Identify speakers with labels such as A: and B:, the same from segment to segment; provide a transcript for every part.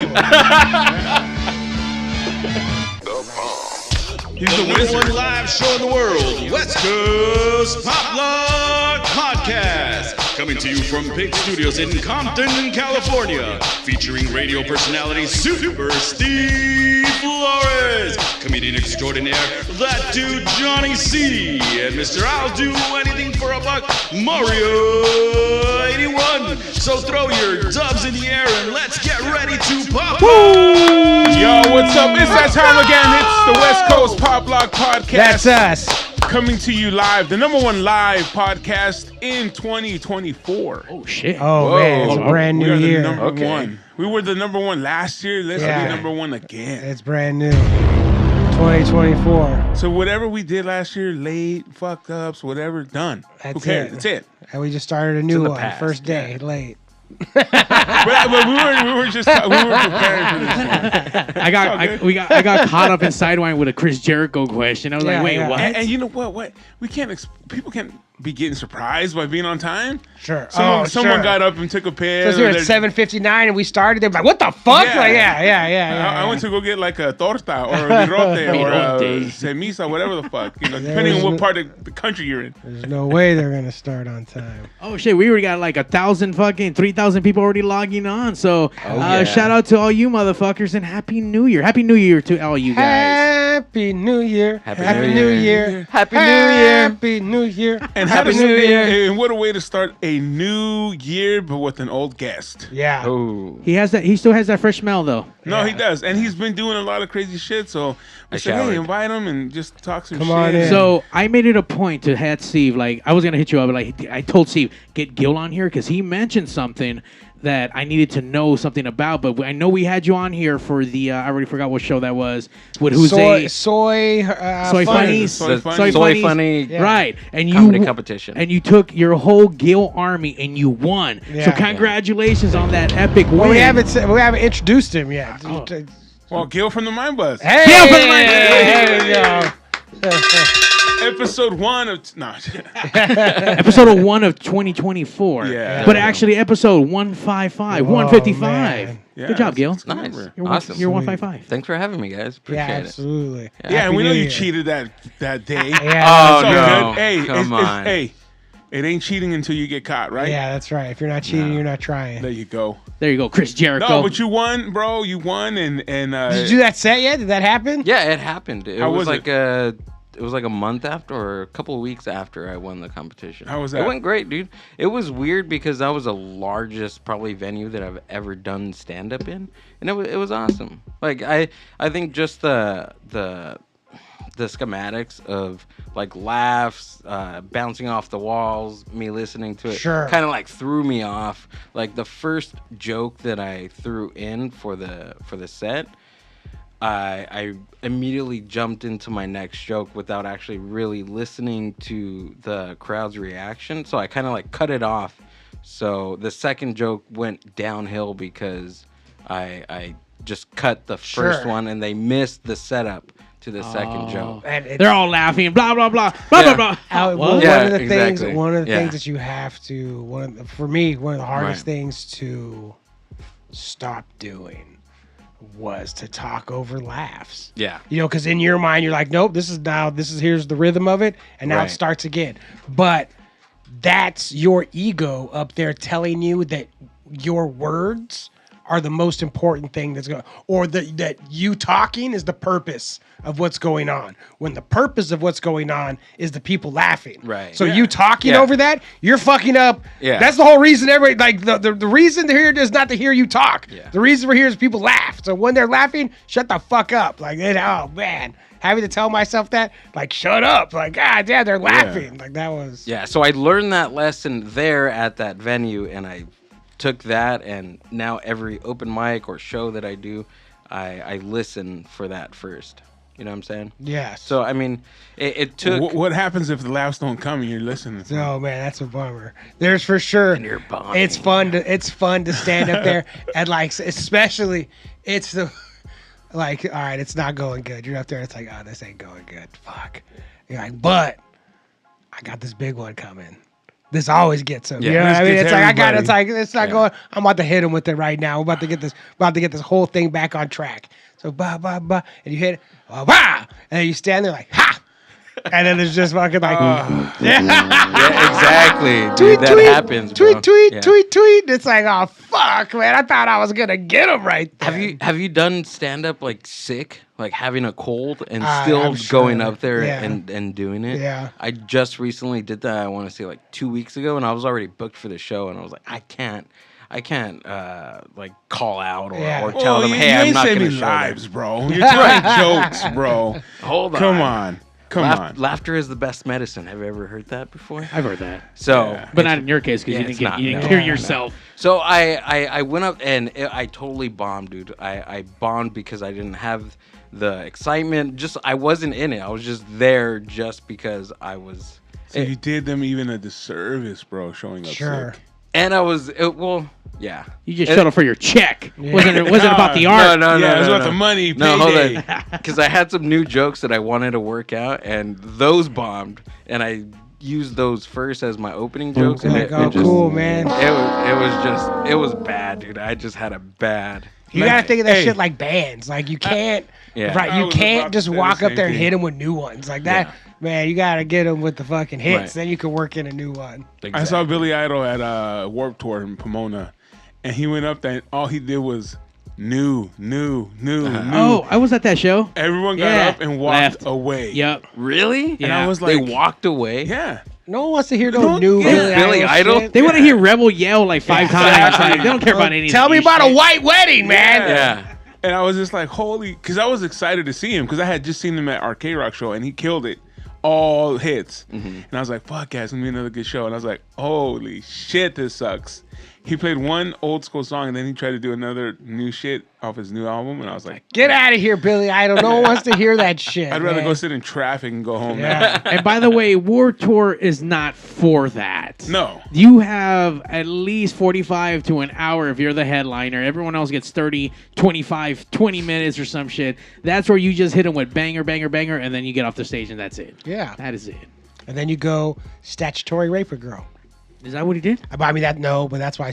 A: He's the number one live show in the world, West Coast Pop Lock Podcast. Coming to you from Pig Studios in Compton, California. Featuring radio personality Super Steve Flores, comedian extraordinaire, that dude Johnny C, and Mr. I'll Do Anything for a Buck, Mario 81. So throw your dubs in the air and let's get ready to pop.
B: Yo, what's up? It's that time again. It's the West Coast Pop Lock Podcast.
C: That's us.
B: Coming to you live, the number one live podcast in 2024.
D: Oh, shit.
C: Oh, man, it's a brand new year.
B: Number one. We were the number one last year. Let's be number one again.
C: It's brand new. 2024.
B: So whatever we did last year, late, fucked ups, whatever, done. Who cares? That's it.
C: And we just started a new one. First day, late.
B: but we were prepared for this one.
D: I got caught up in Sidewind with a Chris Jericho question. I was like, wait, what?
B: And you know what? We can't. People can't be getting surprised by being on time.
C: Sure.
B: Someone got up and took a piss.
C: So we were at 7:59 and we started. They're like, "What the fuck?"
B: Yeah. I went to go get like a torta or a virote or a semisa, whatever the fuck. Depending on what part of the country you're in.
C: There's no way they're gonna start on time.
D: Oh shit, we already got like 3,000 people already logging on. So shout out to all you motherfuckers and Happy New Year. Happy New Year to all you guys.
C: Happy New Year.
E: Happy New Year.
C: Happy New Year. Happy New Year.
B: And Happy New Year. And what a way to start a new year, but with an old guest.
C: Yeah.
E: Oh.
D: He still has that fresh smell though.
B: No, he does. And he's been doing a lot of crazy shit. So we said, hey, invite him and just talk some shit.
C: On in.
D: So I made it a point to have Steve, like, I was going to hit you up, but like, I told Steve, get Gill on here because he mentioned something that I needed to know something about, but I know we had you on here for the I already forgot what show that was with
C: Soy
E: Funny,
D: yeah. Right? And
E: comedy competition,
D: and you took your whole Gill army and you won. Yeah. So congratulations on that epic win.
C: We haven't introduced him yet.
D: Oh.
B: Well, Gill from the Mind Buzz.
C: Hey,
D: Gill from the Mind Buzz.
C: There we go.
B: Episode 1 of
D: episode 1 of 2024.
B: Yeah.
D: But actually episode 155, 155.
B: Yeah,
D: good job, Gil.
E: Nice.
D: Awesome. You're 155.
E: Thanks for having me, guys. Appreciate it.
C: Absolutely.
B: Yeah, and we know you cheated that day.
C: Yeah,
E: no.
B: Hey,
E: come on.
B: Hey, it ain't cheating until you get caught, right?
C: Yeah, that's right. If you're not cheating, you're not trying.
B: There you go.
D: There you go, Chris Jericho.
B: No, but you won, bro. You won, and
C: did you do that set yet? Did that happen?
E: Yeah, it happened. It
B: How
E: was
B: was
E: like a month after or a couple of weeks after I won the competition.
B: How was that?
E: It went great, dude. It was weird because that was the largest probably venue that I've ever done stand up in, and it was awesome. Like I think just the schematics of like laughs, bouncing off the walls, me listening to it, kind of like threw me off. Like the first joke that I threw in for the set, I immediately jumped into my next joke without actually really listening to the crowd's reaction. So I kind of like cut it off. So the second joke went downhill because I just cut the first one and they missed the setup to the second joke.
D: And they're all laughing, blah, blah, blah, blah, blah, blah.
C: One of the things that you have to, for me, one of the hardest things to stop doing was to talk over laughs.
E: Yeah.
C: Because in your mind, you're like, nope, here's the rhythm of it, and now it starts again. But that's your ego up there telling you that your words are the most important thing that's going, or that you talking is the purpose of what's going on. When the purpose of what's going on is the people laughing.
E: Right.
C: So you talking over that, you're fucking up.
E: Yeah.
C: That's the whole reason everybody, like the reason they're here is not to hear you talk.
E: Yeah.
C: The reason we're here is people laugh. So when they're laughing, shut the fuck up. Like, oh man, having to tell myself that, like, shut up. Like, God damn, they're laughing.
B: Yeah.
C: Like that was.
E: Yeah. So I learned that lesson there at that venue, and I took that, and now every open mic or show that I do, I listen for that first. You know what I'm saying?
C: Yeah.
E: So I mean, it took.
B: What happens if the laughs don't come and you're listening?
C: Oh man, that's a bummer. There's for sure.
E: And you're bombing.
C: It's fun to stand up there and like, especially it's the like, all right, it's not going good. You're up there, it's like, oh, this ain't going good. Fuck. You're like, but I got this big one coming. this always gets him.
E: Yeah.
C: You know what I
B: This
C: mean?
B: gets
C: It's like I got.
B: everybody.
C: It's like it's not going. I'm about to hit him with it right now. We're about to get this whole thing back on track. So ba ba ba, and you hit it, bah, and then you stand there like ha, and then there's just fucking like
E: Yeah, exactly. Dude,
C: tweet
E: that
C: tweet
E: happens, bro.
C: tweet
E: Yeah.
C: tweet. It's like oh fuck, man. I thought I was gonna get him right there.
E: Have you done stand up like sick, like having a cold and
C: I'm
E: still
C: sure.
E: going up there
C: Yeah.
E: and doing it?
C: Yeah.
E: I just recently did that. I want to say like 2 weeks ago, and I was already booked for the show, and I was like, I can't like call out or tell them, hey,
B: you
E: I'm
B: ain't
E: not going to
B: saving
E: show
B: lives,
E: them.
B: bro. You're telling jokes, bro.
E: Hold on.
B: Come on. Come on.
E: Laughter is the best medicine. Have you ever heard that before?
D: I've heard that.
E: So,
B: Yeah.
D: But not in your case because
E: Yeah, it's not,
D: you didn't
E: no.
D: hear
E: No.
D: yourself.
E: So I went up and I totally bombed, dude. I bombed because I didn't have the excitement. I wasn't in it. I was just there just because I was.
B: So you did them even a disservice, bro, showing up
C: Sure.
B: sick.
E: And I was yeah.
D: You just showed up for your check. Wasn't about the
B: No,
D: art?
E: No,
B: Yeah, it was
E: no,
B: about the money,
E: No, hold
B: payday.
E: on. Because I had some new jokes that I wanted to work out, and those bombed, and I used those first as my opening jokes. And
C: Like,
E: it
C: oh,
E: just,
C: cool, man.
E: It was bad, dude. I just had a bad.
C: You gotta think of that
B: Hey.
C: shit like bands. Like you can't,
E: Yeah.
C: right?
B: I
C: You
B: was about
C: can't
B: to
C: just
B: say the
C: walk up
B: same
C: there and
B: thing.
C: hit them with new ones like that.
E: Yeah.
C: Man, you gotta get them with the fucking hits.
E: Right.
C: Then you can work in a new one.
B: I saw Billy Idol at Warped Tour in Pomona, and he went up there and all he did was new.
D: Oh, I was at that show.
B: Everyone got
D: Yeah.
B: up and walked
D: Left.
B: away.
D: Yep.
E: Really?
B: And I
D: Yeah.
B: was
E: They
B: like,
E: walked away.
B: yeah.
C: No one wants to hear no
B: No,
C: new
B: yeah.
E: Billy Idol?
C: shit.
D: They want to hear Rebel yell like 5 times. Like, they don't care about anything.
C: Tell me about a white wedding, man.
E: Yeah.
B: And I was just like, holy, because I was excited to see him because I had just seen him at our K-Rock show and he killed it. All hits. And I was like, fuck, yeah, it's going to be another good show. And I was like, holy shit, this sucks. He played one old school song and then he tried to do another new shit off his new album. And I was like,
C: Get out of here, Billy Idol. No one wants to hear that shit.
B: I'd rather
C: man.
B: go sit in traffic and go home
C: Yeah.
D: And by the way, Warped Tour is not for that.
B: now. No.
D: You have at least 45 to an hour if you're the headliner. Everyone else gets 30, 25, 20 minutes or some shit. That's where you just hit them with banger, banger, banger, and then you get off the stage and that's it.
C: Yeah.
D: That is it.
C: And then you go statutory rape a girl.
D: Is that what he did?
C: I mean but that's why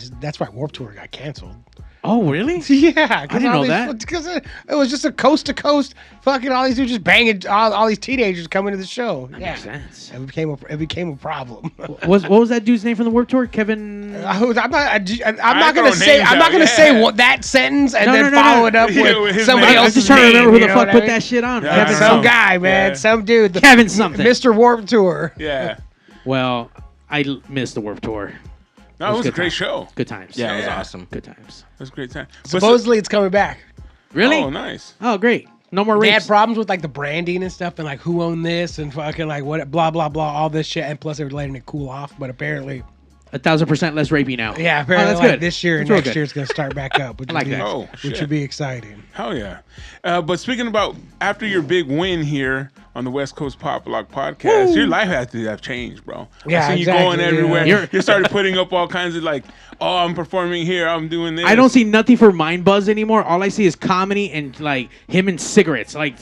C: Warped Tour got canceled.
D: Oh, really?
C: Yeah,
D: I didn't know that.
C: Because it was just a coast to coast fucking all these dudes just banging all these teenagers coming to the show.
D: That
C: Yeah,
D: makes sense.
C: it became a problem.
D: What was that dude's name from the Warped Tour? Kevin.
C: I'm not
B: I
C: gonna
B: throw
C: say
B: names
C: I'm not
B: out,
C: gonna
B: yeah.
C: say that sentence and
D: No,
C: then
D: no,
C: follow it up
B: Yeah, with
C: with
B: his
C: somebody
B: name.
D: I'm
C: else's
D: just trying to remember who
C: name,
D: the
C: you know
D: fuck
C: what
D: put
C: I
D: that
C: mean?
D: shit on.
B: Yeah,
C: Kevin,
B: I
C: some
B: know.
C: guy, man,
B: Yeah.
C: some dude,
D: Kevin something.
C: Mr. Warped Tour.
B: Yeah.
D: Well, I missed the Warped Tour.
B: No, it was a
D: good
B: great
D: time.
B: show.
D: Good times.
E: Yeah, it was
B: Yeah.
E: awesome.
D: Good times.
B: It was a great time. But
C: Supposedly it's coming back.
D: Really?
B: Oh, nice.
D: Oh, great. No more
C: They
D: rapes.
C: had problems with like the branding and stuff and like who owned this and fucking like what blah blah blah all this shit and plus they were letting it cool off but apparently
D: 1,000% less rapey now.
C: yeah
D: Oh,
C: apparently
D: that's
C: like
D: good.
C: this year and
D: That's real
C: next
D: good.
C: year it's gonna start back up which
D: I like
C: would be,
D: that.
B: Oh,
C: which
B: shit.
C: would be exciting.
B: Hell yeah. But speaking about after your big win here on the West Coast Pop Block podcast, your life has to have changed, bro.
C: Yeah,
B: I seen
C: exactly,
B: you going everywhere.
C: yeah.
B: You started putting up all kinds of like, oh, I'm performing here, I'm doing this.
D: I don't see nothing for Mind Buzz anymore. All I see is comedy and like him and cigarettes. Like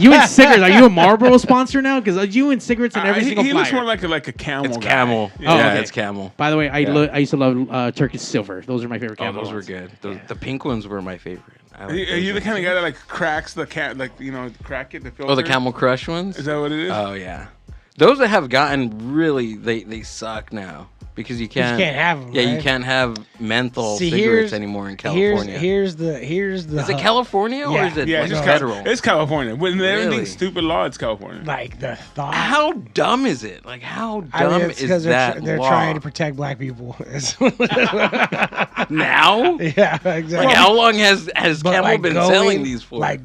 D: you and cigarettes. Are you a Marlboro sponsor now? Because you and cigarettes and every single
B: He looks
D: flyer.
B: more like a camel.
E: It's
B: guy.
E: Camel.
B: Yeah.
E: Yeah,
D: okay.
E: it's Camel.
D: By the way, I
B: Yeah.
D: used to love Turkish Silver. Those are my favorite
E: Oh,
D: Camel
E: those were
D: ones.
E: good. The pink ones were my favorite. I like
B: Are
E: those
B: you the
E: ones.
B: kind of guy that like cracks the crack it, the filter?
E: Oh, the Camel Crush ones?
B: Is that what it is?
E: Oh, yeah. Those that have gotten really, they suck now. Because you can't
C: have 'em,
E: Yeah, you
C: right?
E: can't have menthol
C: See,
E: cigarettes anymore in California.
C: Here's the
E: Is it California or
C: Yeah.
E: is it
B: yeah,
E: like
B: it's just
E: federal?
B: It's California. When
E: Really?
B: everything's stupid law, it's California.
C: like the thought.
E: How dumb is it? Like, how
C: I mean,
E: dumb
C: it's
E: is
C: because
E: that
C: they're
E: law?
C: trying to protect black people.
E: Now?
C: Yeah, exactly.
E: Like, how long has
C: But,
E: Camel
C: like,
E: been
C: going-
E: selling these for?
C: like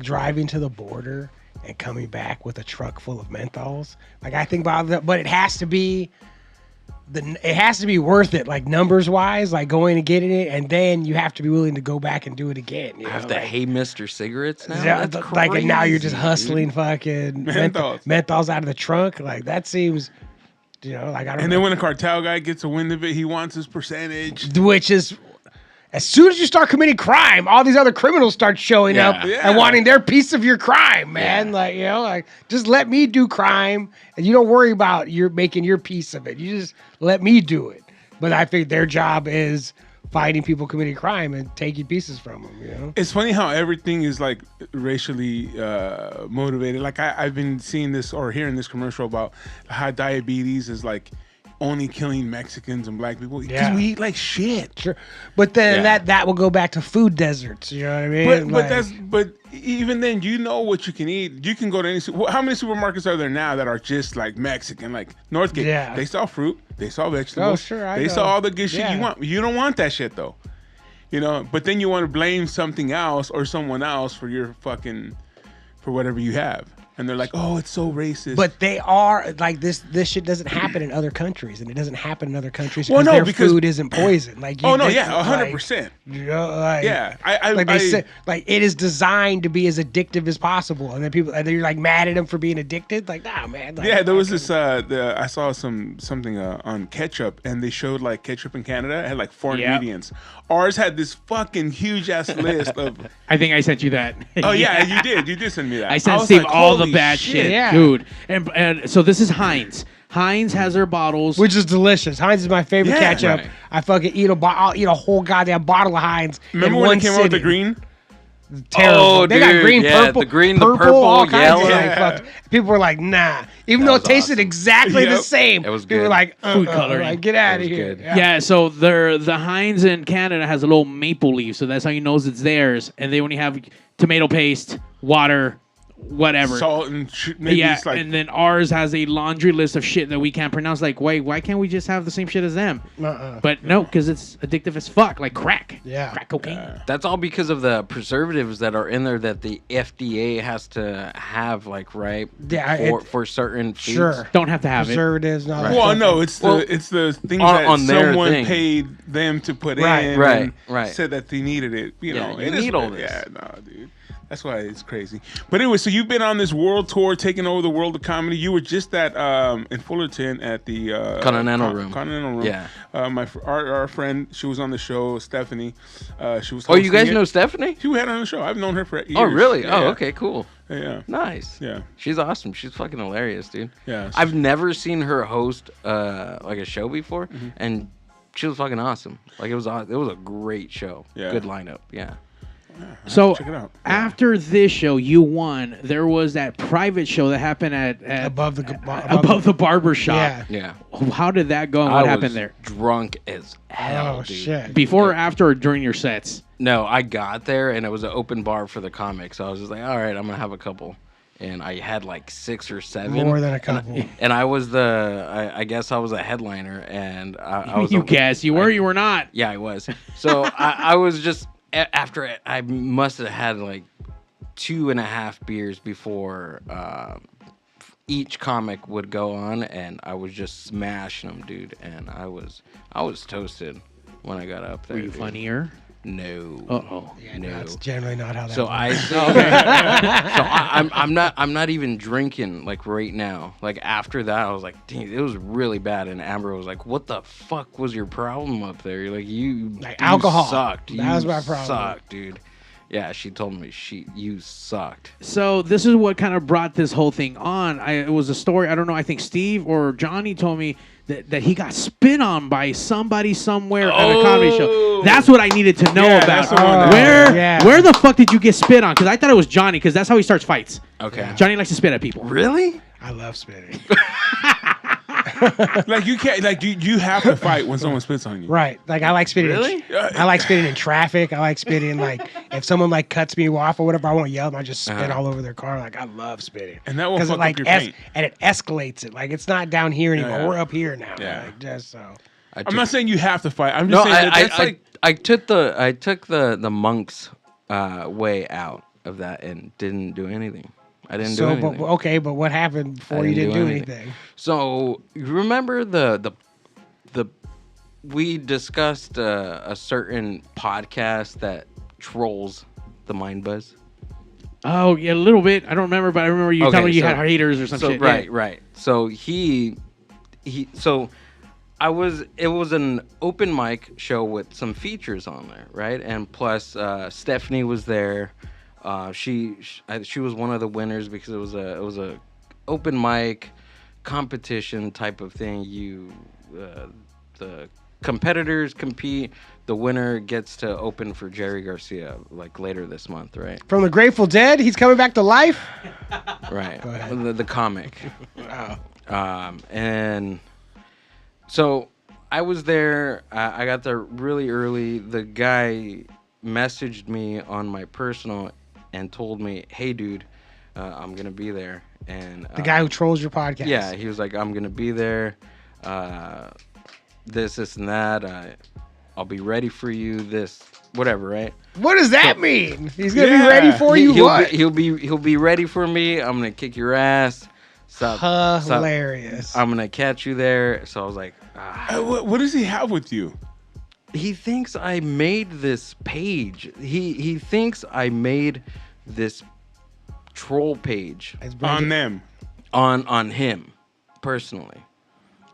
C: driving to the border and coming back with a truck full of menthols. Like I think about that, but it has to be worth it, like numbers wise, like going and getting it, and then you have to be willing to go back and do it again. You
E: I have
C: know,
E: to
C: like,
E: Hey Mr. Cigarettes now?
C: yeah,
E: That's
C: like and now you're just
E: crazy,
C: hustling
E: dude.
C: fucking
B: Menthols.
C: menthols out of the trunk. Like that seems, like I don't
B: And
C: know.
B: then when a cartel guy gets a wind of it, he wants his percentage.
C: Which is As soon as you start committing crime, all these other criminals start showing up and wanting their piece of your crime, man.
E: Yeah.
C: Like, you know, like just let me do crime and you don't worry about you're making your piece of it. You just let me do it. But I think their job is fighting people committing crime and taking pieces from them, you know?
B: It's funny how everything is like racially motivated. Like I've been seeing this or hearing this commercial about how diabetes is like only killing Mexicans and black people because we eat like shit.
C: Sure. But then that will go back to food deserts, you know what I mean?
B: But even then, you know what you can eat. You can go to any. How many supermarkets are there now that are just like Mexican, like Northgate?
C: Yeah.
B: They sell fruit, they sell vegetables.
C: Oh, sure,
B: they
C: know.
B: sell all the good shit you want. You don't want that shit though, you know. But then you want to blame something else or someone else for your fucking for whatever you have. And they're like, oh, it's so racist.
C: But they are like this shit doesn't happen in other countries, and it doesn't happen in other countries because food isn't poison. Like,
B: 100%.
C: You know, like,
B: yeah,
C: they say, like it is designed to be as addictive as possible, and then you're like mad at them for being addicted. Like, nah, man. Like,
B: yeah, there was this. I saw something on ketchup, and they showed like ketchup in Canada had like 4 ingredients. Ours had this fucking huge ass list of.
D: I think I sent you that.
B: Oh yeah, you did. You did send me that.
D: I sent Steve
B: like,
D: all the bad shit, dude. And so this is Heinz. Heinz has their bottles,
C: which is delicious. Heinz is my favorite ketchup. Right. I fucking I'll eat a whole goddamn bottle of Heinz.
B: Remember when it came out with the green?
C: Terrible.
E: Oh,
C: they
E: got
C: green, purple,
E: the green, the purple,
C: all kinds
E: yellow.
C: of people were like, nah. Even though it tasted exactly the same.
E: It was good.
C: People were like,
D: food coloring.
C: Like, get out of here.
D: Yeah, so the Heinz in Canada has a little maple leaf, so that's how you knows it's theirs. And they only have tomato paste, water, whatever,
B: salt and
D: and then ours has a laundry list of shit that we can't pronounce. Like, why can't we just have the same shit as them? But no, because it's addictive as fuck, like crack.
C: Yeah,
D: crack cocaine.
E: That's all because of the preservatives that are in there that the FDA has to have, like, right?
C: Yeah,
E: for certain foods.
C: Sure,
D: don't have to have
C: preservatives.
D: it.
B: Well, no, it's the things that
E: on
B: someone paid them to put in.
E: Right.
B: Said that they needed it. You know,
E: you need all this.
B: Yeah, no, dude. That's why it's crazy. But anyway, so you've been on this world tour, taking over the world of comedy. You were just at in Fullerton at the
E: Continental Room.
B: Continental Room.
E: Yeah.
B: Our friend, she was on the show, Stephanie. She was.
E: Oh, you guys know Stephanie?
B: She had her on the show. I've known her for years.
E: Oh, really?
B: Yeah.
E: Oh, okay, cool.
B: Yeah.
E: Nice.
B: Yeah.
E: She's awesome. She's fucking hilarious, dude.
B: Yeah.
E: I've never seen her host like a show before, and she was fucking awesome. Like it was a great show.
B: Yeah.
E: Good lineup. Yeah.
D: So
B: check it out.
D: After this show, you won. There was that private show that happened at
C: above
D: the barber shop.
E: Yeah.
D: How did that go? And what happened there?
E: Drunk as hell, dude.
C: Shit.
D: Before or after or during your sets?
E: No, I got there and it was an open bar for the comics. So I was just like, all right, I'm gonna have a couple. And I had like 6 or 7.
C: More than a couple.
E: And I was I guess I was a headliner, and I was.
D: You guess you were, you were not.
E: Yeah, I was. So I was just after it. I must have had like 2.5 beers before each comic would go on, and I was just smashing them, dude. And I was toasted when I got up there.
D: Were you funnier?
E: No.
C: Yeah, no. That's generally not how that
E: so
C: works.
E: I think, so I'm not even drinking like right now. Like after that, I was like, dang, it was really bad. And Amber was like, what the fuck was your problem up there? Like you
C: alcohol
E: sucked.
C: That was my problem.
E: Sucked, dude. Yeah, she told me you sucked.
D: So this is what kind of brought this whole thing on. It was a story. I don't know. I think Steve or Johnny told me that he got spit on by somebody somewhere at a comedy show. That's what I needed to know about. Where the fuck did you get spit on? Because I thought it was Johnny, because that's how he starts fights.
E: Okay.
D: Johnny likes to spit at people.
E: Really?
C: I love spitting.
B: Like you can't, like you have to fight when someone spits on you.
C: Right. Like I like spitting.
E: Really?
C: I like spitting in traffic. I like spitting like if someone like cuts me off or whatever, I won't yell. I just spit all over their car. Like I love spitting.
B: And that will fuck
C: like
B: up your paint.
C: And it escalates it. Like it's not down here anymore.
B: Yeah.
C: We're up here now.
B: Yeah.
C: Like, just so.
B: I'm not saying you have to fight. I'm just saying that's like.
E: I took the monk's way out of that and didn't do anything. I didn't do anything.
C: But what happened before you didn't do anything?
E: So you remember we discussed a certain podcast that trolls the Mind Buzz.
D: Oh yeah, a little bit. I don't remember, but I remember you telling me you had haters or some shit.
E: Right. So so It was an open mic show with some features on there, right? And plus, Stephanie was there. She was one of the winners because it was a open mic competition type of thing. The competitors compete. The winner gets to open for Jerry Garcia like later this month, right?
C: From the Grateful Dead, he's coming back to life.
E: Right. The comic. Wow. And so I was there. I got there really early. The guy messaged me on my personal and told me, "Hey, dude, I'm gonna be there." And
C: the guy who trolls your podcast.
E: Yeah, he was like, "I'm gonna be there. This, and that. I'll be ready for you. This, whatever, right?"
C: What does that mean? He's gonna be ready for you.
E: He'll be ready for me. I'm gonna kick your ass.
C: Hilarious.
E: I'm gonna catch you there. So I was like,
B: what does he have with you?
E: He thinks I made this page. He thinks I made this troll page
B: on them,
E: on him personally.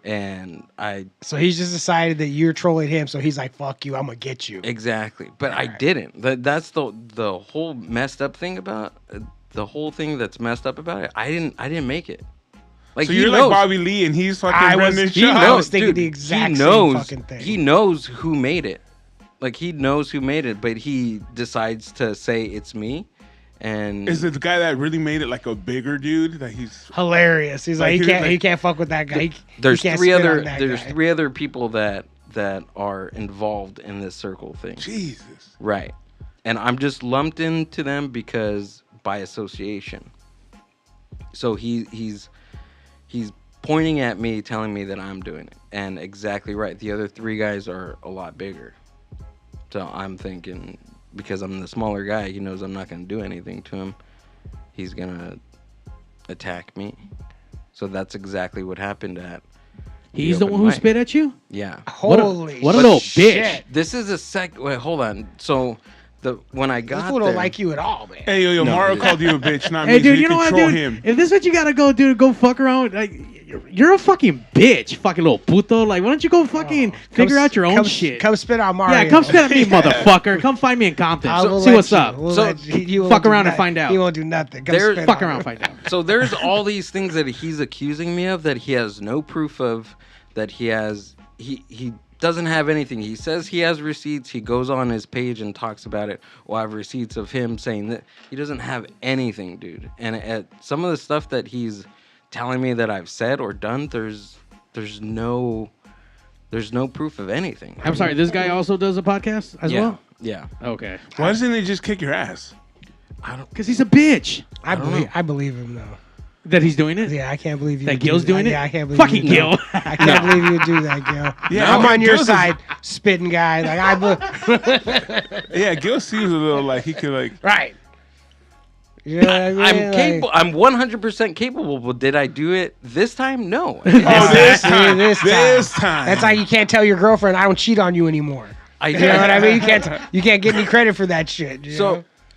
E: And
C: so he's just decided that you're trolling him. So he's like, "Fuck you, I'm gonna get you."
E: Exactly, but I didn't. That's the whole messed up thing about the whole thing that's messed up about it. I didn't make it.
B: Like, so you're like Bobby Lee, and he's fucking running this show.
C: I was thinking the exact same fucking thing.
E: He knows who made it. Like, he knows who made it, but he decides to say it's me. And
B: is it the guy that really made it like a bigger dude? That he's
C: hilarious. He's like he can't fuck with that guy.
E: There's three other people that are involved in this circle thing.
B: Jesus.
E: Right. And I'm just lumped into them because by association. So he's pointing at me, telling me that I'm doing it. And exactly right. The other three guys are a lot bigger. So I'm thinking, because I'm the smaller guy, he knows I'm not going to do anything to him. He's going to attack me. So that's exactly what happened at.
D: He's the one who spit at you?
E: Yeah.
C: Holy
D: what a little bitch.
E: This is a wait, hold on. So when I got
C: this
E: there,
C: don't like you at all, man.
B: Hey, yo, Mario called you a bitch, not me.
D: Hey, dude,
B: so
D: you know what, dude?
B: Him.
D: If this is what you gotta go, dude, go fuck around. Like, you're a fucking bitch, fucking little puto. Like, why don't you go fucking figure out your own shit?
C: Come spit on Mario.
D: Yeah, come spit at me, motherfucker. Come find me in Compton. See what's up. Fuck around and find out.
C: He won't do nothing.
D: Fuck around and find out.
E: So there's all these things that he's accusing me of that he has no proof of, that he has. He doesn't have anything. He says he has receipts. He goes on his page and talks about it. Well, I have receipts of him saying that he doesn't have anything, dude. And at some of the stuff that he's telling me that I've said or done, there's no proof of anything.
D: I'm sorry, this guy also does a podcast as well?
E: Yeah.
D: Okay.
B: Why doesn't he just kick your ass?
D: Because he's a bitch.
C: I believe him though.
D: That he's doing it?
C: Yeah, I can't believe you.
D: That Gill's doing it?
C: Yeah, I can't believe
D: fucking Gill.
C: I can't believe you would do that, Gill. Yeah, I'm on your side, spitting guy. Like
B: yeah, Gill seems a little like he could like.
C: Right. You know what I mean?
E: I'm capable. I'm 100% capable. But did I do it this time? No.
B: This time.
C: That's how you can't tell your girlfriend I don't cheat on you anymore. You know what I mean? You can't get any credit for that shit.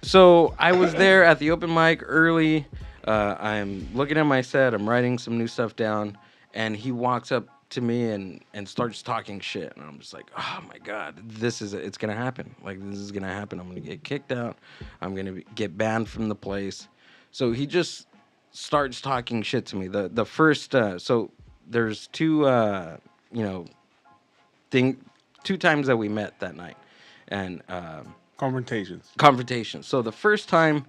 E: So I was there at the open mic early. I'm looking at my set. I'm writing some new stuff down, and he walks up to me and starts talking shit. And I'm just like, oh my god, it's gonna happen. Like, this is gonna happen. I'm gonna get kicked out. I'm gonna get banned from the place. So he just starts talking shit to me. The first so there's two times that we met that night, and confrontations. So the first time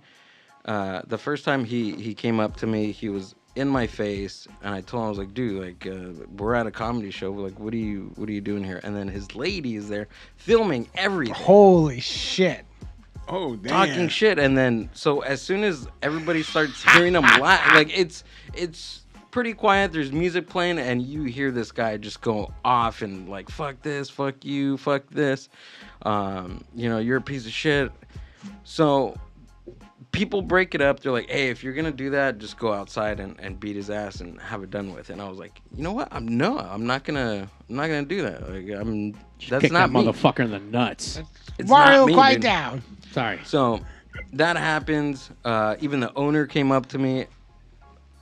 E: he came up to me, he was in my face, and I told him, I was like, dude, like, we're at a comedy show. We're like, what are you doing here? And then his lady is there filming everything.
C: Holy shit.
B: Oh, damn.
E: Talking shit. And then, so as soon as everybody starts hearing him laugh, like, it's pretty quiet. There's music playing, and you hear this guy just go off and like, fuck this, fuck you, fuck this. You're a piece of shit. So people break it up. They're like, hey, if you're gonna do that, just go outside and beat his ass and have it done with. And I was like, you know what? I'm not gonna do that. Like, that's
D: kick
E: not
D: that
E: me.
D: motherfucker in the nuts.
E: It's
C: Mario,
E: not me,
C: quiet
E: dude.
C: down.
D: Sorry.
E: So that happens. Even the owner came up to me.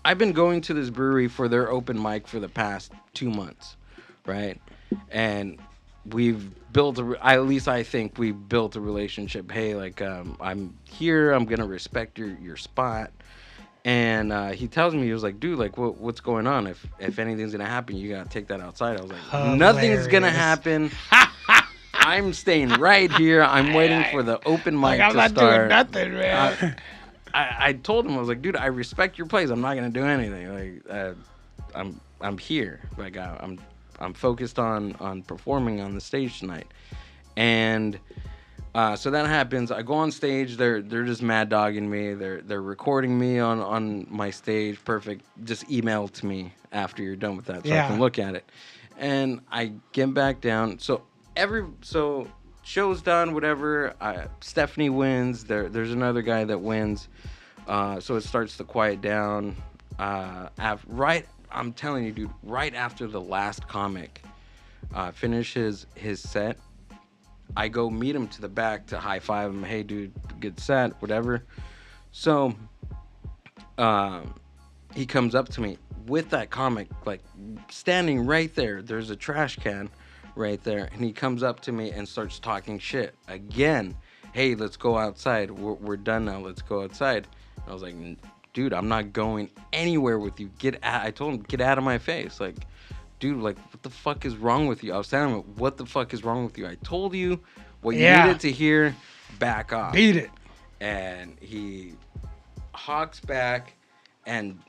E: I've been going to this brewery for their open mic for the past 2 months, right? And we've built at least I think we built a relationship. Hey, like I'm here. I'm gonna respect your spot. And he tells me, he was like, dude, like what's going on? If anything's gonna happen, you gotta take that outside. I was like, nothing's gonna happen. I'm staying right here. I'm waiting for the open mic
C: like, I'm
E: to
C: not
E: start.
C: doing nothing, man.
E: I told him, I was like, dude, I respect your place. I'm not gonna do anything. Like I'm here. Like I'm focused on performing on the stage tonight. And so that happens. I go on stage. They're just mad dogging me. They're recording me on my stage. Perfect. Just email to me after you're done with that, so I can look at it. And I get back down. So show's done. Whatever. Stephanie wins. There's another guy that wins. So it starts to quiet down. I'm telling you, dude. Right after the last comic finishes his set, I go meet him to the back to high five him. Hey, dude, good set, whatever. So he comes up to me with that comic, like standing right there. There's a trash can right there. And he comes up to me and starts talking shit again. Hey, let's go outside. We're done now. Let's go outside. And I was like, dude, I'm not going anywhere with you. I told him, get out of my face. Like, dude, like, what the fuck is wrong with you? I was telling him, what the fuck is wrong with you? I told you what you needed to hear. Back off.
C: Beat it.
E: And he hawks back and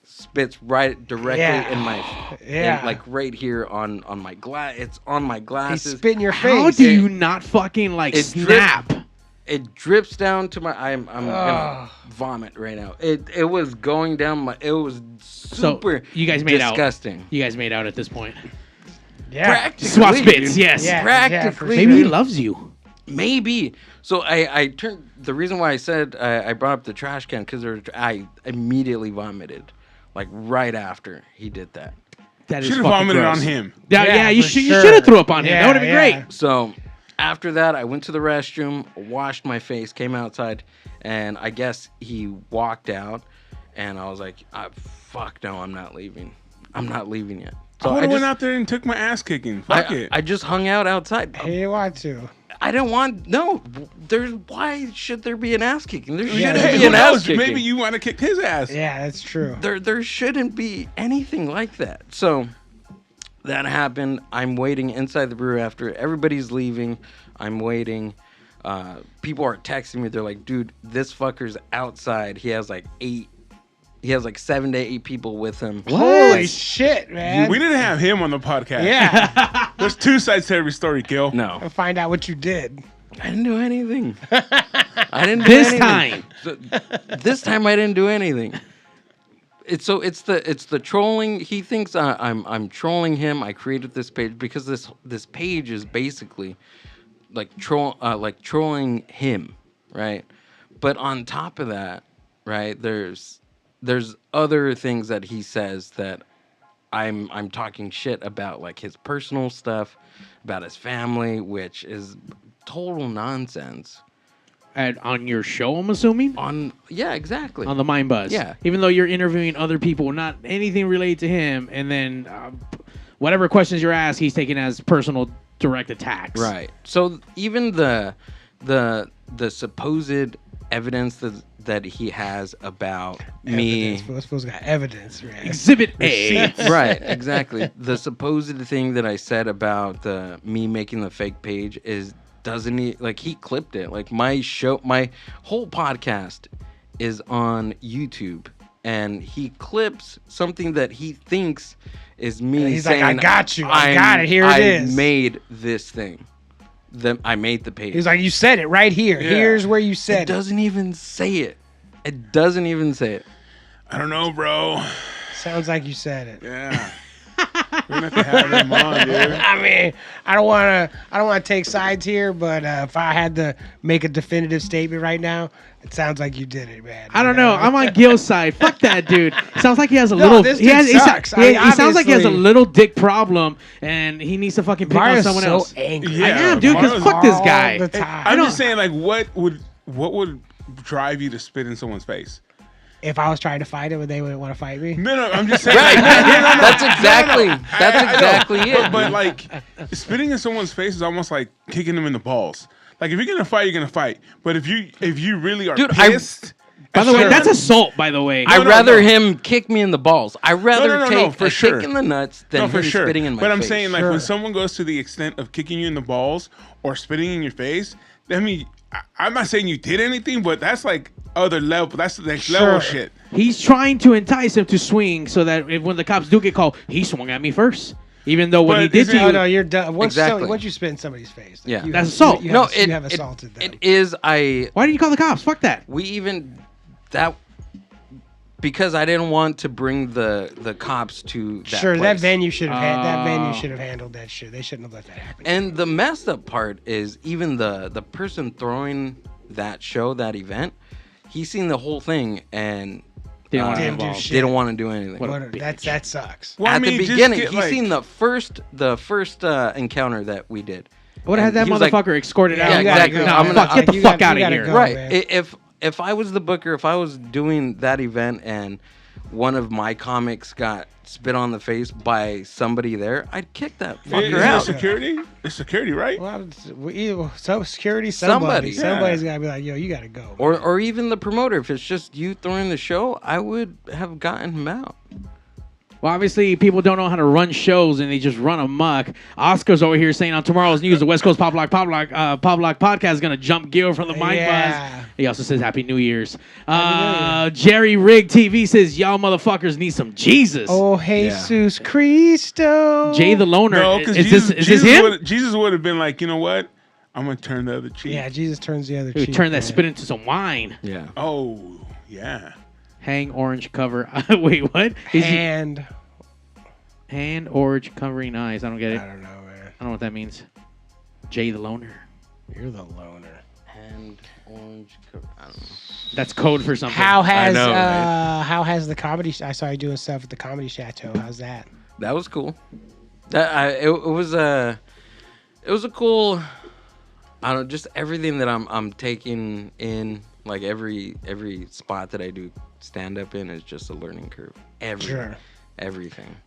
E: spits right directly in my, like right here on my glass. It's on my glasses.
C: He spit in your face.
D: How do you not fucking like snap?
E: It drips down to my. I'm gonna vomit right now. It was going down my. It was super.
D: So you guys made
E: disgusting.
D: out. You guys made out at this point.
C: Yeah.
E: Practically,
D: Swap spits. Yes.
C: Yeah,
E: practically.
D: Maybe he loves you.
E: Maybe. So I turned. The reason why I said I brought up the trash can because I immediately vomited, like right after he did that.
D: That
B: should have vomited on him.
D: Yeah, you should have threw up on him. That would have been great.
E: So. After that, I went to the restroom, washed my face, came outside, and I guess he walked out, and I was like, fuck no, I'm not leaving. I'm not leaving yet. So
B: I went out there and took my ass kicking. Fuck it.
E: I just hung out outside.
C: Hey, you want to.
E: I don't want, why should there be an ass kicking? There shouldn't
B: hey,
E: be an ass kicking.
B: Maybe you want to kick his ass.
C: Yeah, that's true.
E: There shouldn't be anything like that. So that happened. I'm waiting inside the brew after everybody's leaving. I'm waiting. People are texting me. They're like, dude, this fucker's outside. He has like 7 to 8 people with him.
C: Holy shit, man.
B: We didn't have him on the podcast.
C: Yeah.
B: There's 2 sides to every story, Gill.
E: No.
C: I'll find out what you did.
E: I didn't do anything. I didn't do anything.
D: Time.
E: This time I didn't do anything. It's the trolling. He thinks I'm trolling him. I created this page because this page is basically like trolling him, right? But on top of that, right, there's other things that he says that I'm talking shit about, like his personal stuff, about his family, which is total nonsense.
D: On your show, I'm assuming?
E: Yeah, exactly.
D: On the Mind Buzz.
E: Yeah.
D: Even though you're interviewing other people, not anything related to him, and then whatever questions you're asked, he's taking as personal direct attacks.
E: Right. So even the supposed evidence that he has about me.
C: We're supposed to got evidence, right?
D: Exhibit A.
E: Right, exactly. The supposed thing that I said about me making the fake page doesn't he, like, he clipped it. Like, my whole podcast is on YouTube, and he clips something that he thinks is me
C: he's
E: saying,
C: like, I got you. I got it. Here it is.
E: I made this thing. I made the page.
C: He's like, you said it right here.
B: Yeah.
C: Here's where you said
E: it. It doesn't even say it. It doesn't even say it.
B: I don't know, bro.
C: Sounds like you said it.
B: Yeah. We're gonna have to have him on, dude.
C: I mean, I don't want to take sides here, but if I had to make a definitive statement right now, it sounds like you did it, man.
D: I don't know. I'm on Gill's side. Fuck that dude. Sounds like he has a
C: No,
D: little.
C: this
D: He
C: dude sucks.
D: he sounds like he has a
C: Obviously-
D: little dick problem, and he needs to fucking pick on
C: Mario's
D: someone
C: so
D: else.
C: angry.
B: Yeah,
D: I am, dude. Because
B: Mario's
D: fuck this
C: all
D: guy.
C: the time.
B: I'm just saying, like, what would drive you to spit in someone's face?
C: if I was trying to fight him, they wouldn't want to fight me.
B: No, I'm just saying.
E: Right.
B: No.
E: That's exactly it.
B: But like, spitting in someone's face is almost like kicking them in the balls. Like if you're gonna fight, you're gonna fight. But if you really are pissed.
D: By the way, that's assault. By the way,
E: I'd rather him kick me in the balls. I'd rather take a
B: sure.
E: kick in the nuts than him spitting in my face.
B: But I'm saying, like, when someone goes to the extent of kicking you in the balls or spitting in your face, I mean, I'm not saying you did anything, but that's like other level. That's the next level shit.
D: He's trying to entice him to swing so that when the cops do get called, he swung at me first. Even though what he did to you...
C: no, you're done. Once you spit in somebody's face.
D: Yeah. That's assault.
C: You have assaulted them.
E: It is...
D: Why did you call the cops? Fuck that.
E: Because I didn't want to bring the cops to that
C: Sure,
E: place.
C: that venue should have handled that shit. They shouldn't have let that happen.
E: And the messed up part is even the person throwing that show, that event, he's seen the whole thing and they don't want to do anything.
C: That sucks.
E: Well, at the beginning, he's seen the first encounter that we did.
D: I would have had that motherfucker escorted out.
E: Yeah, exactly.
D: Get the fuck out of here.
E: Right. Man. If I was the booker, if I was doing that event and one of my comics got spit on the face by somebody there, I'd kick that fucker out.
B: Security? It's security, right?
C: Well, security, somebody's got to be like, yo, you got to go.
E: Or even the promoter. If it's just you throwing the show, I would have gotten him out.
D: Well, obviously, people don't know how to run shows, and they just run amok. Oscar's over here saying on tomorrow's news, the West Coast Pop Lock podcast is going to jump Gill from the Mind Buzz. He also says Happy New Year's. Jerry Rig TV says, y'all motherfuckers need some Jesus.
C: Oh, Jesus Cristo.
D: Jay the Loner.
B: No, because
D: is this him?
B: Jesus would have been like, you know what? I'm going to turn the other cheek.
C: Yeah, Jesus turns the other cheek.
D: Turn that spit into some wine.
E: Yeah.
B: Oh, yeah.
D: Hang orange cover. Wait, what?
C: Hand
D: orange covering eyes. I don't get it.
C: I don't know, man.
D: I don't know what that means. Jay the Loner.
C: You're the loner.
E: Hand orange cover. I don't know.
D: That's code for something.
C: How has the comedy? I saw you doing stuff at the Comedy Chateau. How's that?
E: That was cool. It was a cool. I don't know, just everything that I'm taking in. Like every spot that I do stand up in is just a learning curve. Everything.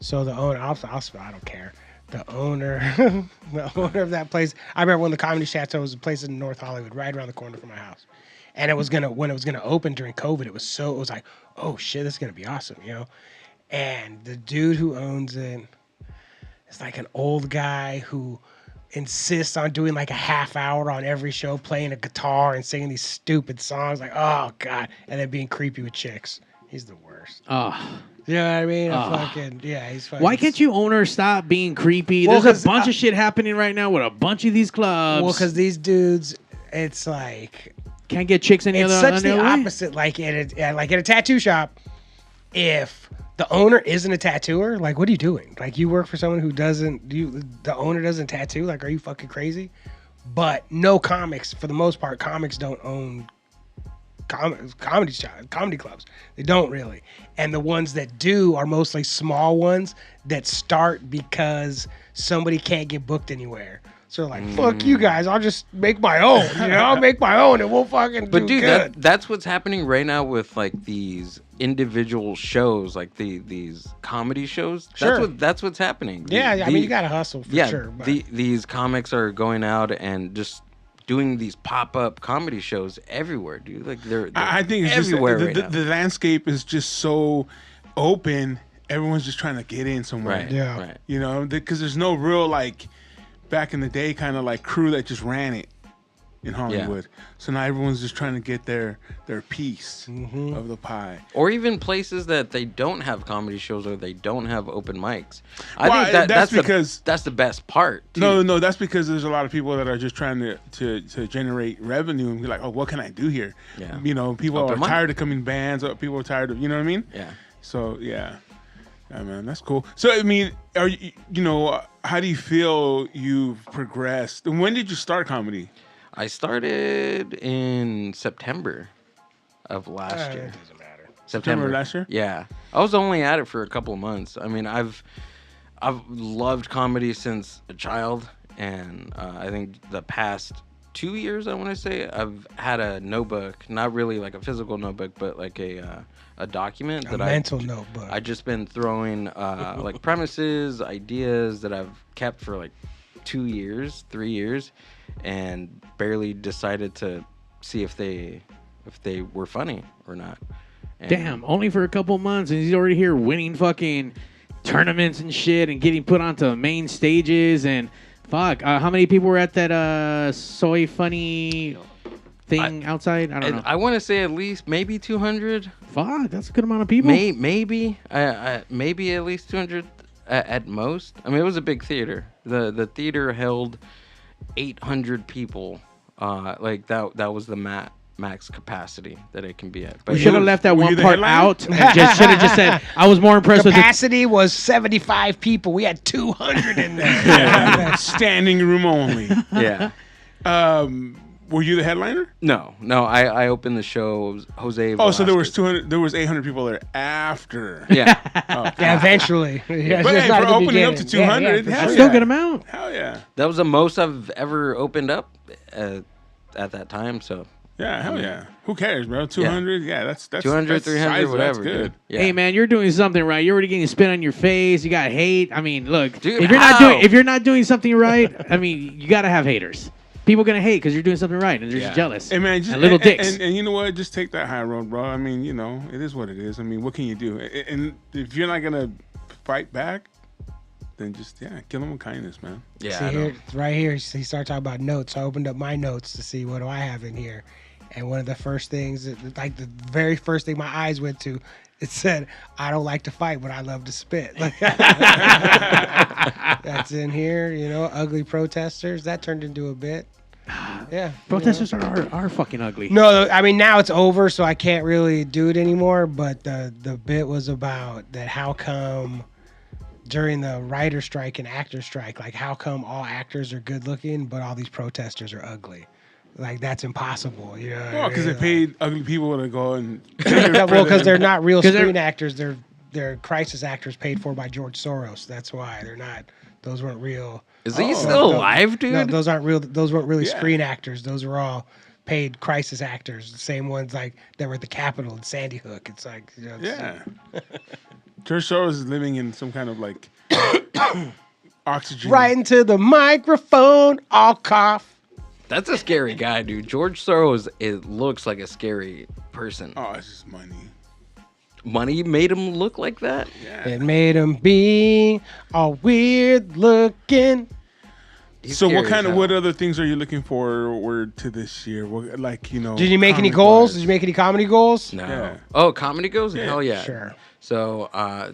C: So the owner, I don't care. The owner of that place. I remember when the Comedy Chateau was a place in North Hollywood, right around the corner from my house, and when it was gonna open during COVID, it was like, oh shit, this is gonna be awesome, you know. And the dude who owns it, it's like an old guy who insists on doing like a half hour on every show, playing a guitar and singing these stupid songs, like, oh god, and then being creepy with chicks. He's the worst. You know what I mean? He's fucking.
D: Why can't you owners stop being creepy?
C: Well,
D: there's a bunch of shit happening right now with a bunch of these clubs.
C: Well, because these dudes, it's like
D: can't get chicks any other.
C: It's such the opposite. Like at a tattoo shop, if the owner isn't a tattooer, like, what are you doing? Like, you work for someone who doesn't. The owner doesn't tattoo. Like, are you fucking crazy? But no comics, for the most part, comics don't own comedy clubs. They don't really. And the ones that do are mostly small ones that start because somebody can't get booked anywhere. So like, fuck you guys, I'll just make my own. You know, I'll make my own and we'll fucking do good.
E: That's what's happening right now with like these individual shows, like these comedy shows.
C: Sure.
E: That's what's happening.
C: I mean, you gotta hustle for sure. But
E: These comics are going out and just doing these pop-up comedy shows everywhere, dude. Like they're
B: I think it's
E: everywhere
B: just
E: right now.
B: The landscape is just so open. Everyone's just trying to get in somewhere.
E: Right.
C: Yeah.
E: Right.
B: You know, because there's no real like back in the day kind of like crew that just ran it in Hollywood. So now everyone's just trying to get their piece of the pie.
E: Or even places that they don't have comedy shows or they don't have open mics. I think that's the best part. Too.
B: No, that's because there's a lot of people that are just trying to generate revenue and be like, oh, what can I do here?
E: Yeah.
B: You know, people
E: Open
B: are
E: mic.
B: tired of coming bands. People are tired of, you know what I mean?
E: Yeah.
B: So yeah, man, that's cool. So I mean, are you know, how do you feel you've progressed? And when did you start comedy?
E: I started in September of last year.
C: It doesn't matter.
B: September last year?
E: Yeah. I was only at it for a couple of months. I mean, I've loved comedy since a child, and I think the past 2 years, I want to say, I've had a notebook, not really like a physical notebook, but like a document that
C: mental notebook.
E: I just been throwing like premises, ideas that I've kept for like 2 years, 3 years, and barely decided to see if they were funny or not. And
D: damn, only for a couple months, and he's already here winning fucking tournaments and shit, and getting put onto main stages. And fuck, how many people were at that soy funny thing outside? I don't know.
E: I want to say at least maybe 200.
D: Fuck, that's a good amount of people.
E: Maybe at least 200 at most. I mean, it was a big theater. The theater held 800 people. Like that was the max capacity that it can be at. But
D: we should have left that one part out. And should have just said I was more impressed.
C: Capacity was 75 people. We had 200 in there.
B: Yeah. Standing room only.
E: Yeah.
B: Were you the headliner?
E: No. I opened the show. Jose.
B: Oh, so there was
E: Velasquez.
B: 200. There was 800 people there after.
E: Yeah.
B: Oh,
C: Yeah, eventually. Yeah,
B: but
C: it's
B: hey,
C: not
B: for
C: at the
B: opening up
C: beginning.
B: to 200,
C: for
B: hell
C: sure.
D: still a good amount.
B: Hell yeah.
E: That was the most I've ever opened up at that time. So.
B: Yeah, hell yeah. Who cares, bro? 200? Yeah, that's
E: 200,
B: that's
E: 300,
B: size,
E: whatever.
B: That's good.
E: Dude. Yeah.
D: Hey man, you're doing something right. You're already getting spit on your face. You got hate. I mean, look,
E: Dude,
D: if you're not doing something right, I mean, you gotta have haters. People gonna hate because you're doing something right, and they're just jealous.
B: Hey man, just
D: and little dicks.
B: And you know what? Just take that high road, bro. I mean, you know, it is what it is. I mean, what can you do? And if you're not gonna fight back, then just kill them with kindness, man.
E: Yeah.
C: See here, right here, he started talking about notes. I opened up my notes to see what do I have in here. And one of the first things, like the very first thing my eyes went to, it said, I don't like to fight, but I love to spit. That's in here, you know, ugly protesters. That turned into a bit. Yeah.
D: Protesters are fucking ugly.
C: No, I mean, now it's over, so I can't really do it anymore. But the bit was about that how come during the writer strike and actor strike, like how come all actors are good looking, but all these protesters are ugly? Like, that's impossible, you know?
B: Well, because they paid ugly people to go and...
C: well, because they're not real screen actors. They're crisis actors paid for by George Soros. That's why they're not... Those weren't real...
E: Is he still alive, dude?
C: No, those aren't real. Those weren't really screen actors. Those were all paid crisis actors. The same ones like that were at the Capitol and Sandy Hook. It's like... You know,
B: George Soros is living in some kind of, like, oxygen.
C: Right into the microphone, all cough.
E: That's a scary guy, dude. George Soros, it looks like a scary person.
B: Oh, it's just money.
E: Money made him look like that?
B: Yeah.
C: It made him be all weird looking.
E: He's
B: So
E: scary as hell.
B: what other things are you looking forward to this year? What, like, you know...
C: Did you make any
B: comic
C: goals?
B: wise?
C: Did you make any comedy goals?
E: No.
B: Yeah.
E: Oh, comedy goes?
B: Yeah.
E: Hell yeah.
C: Sure.
E: So, I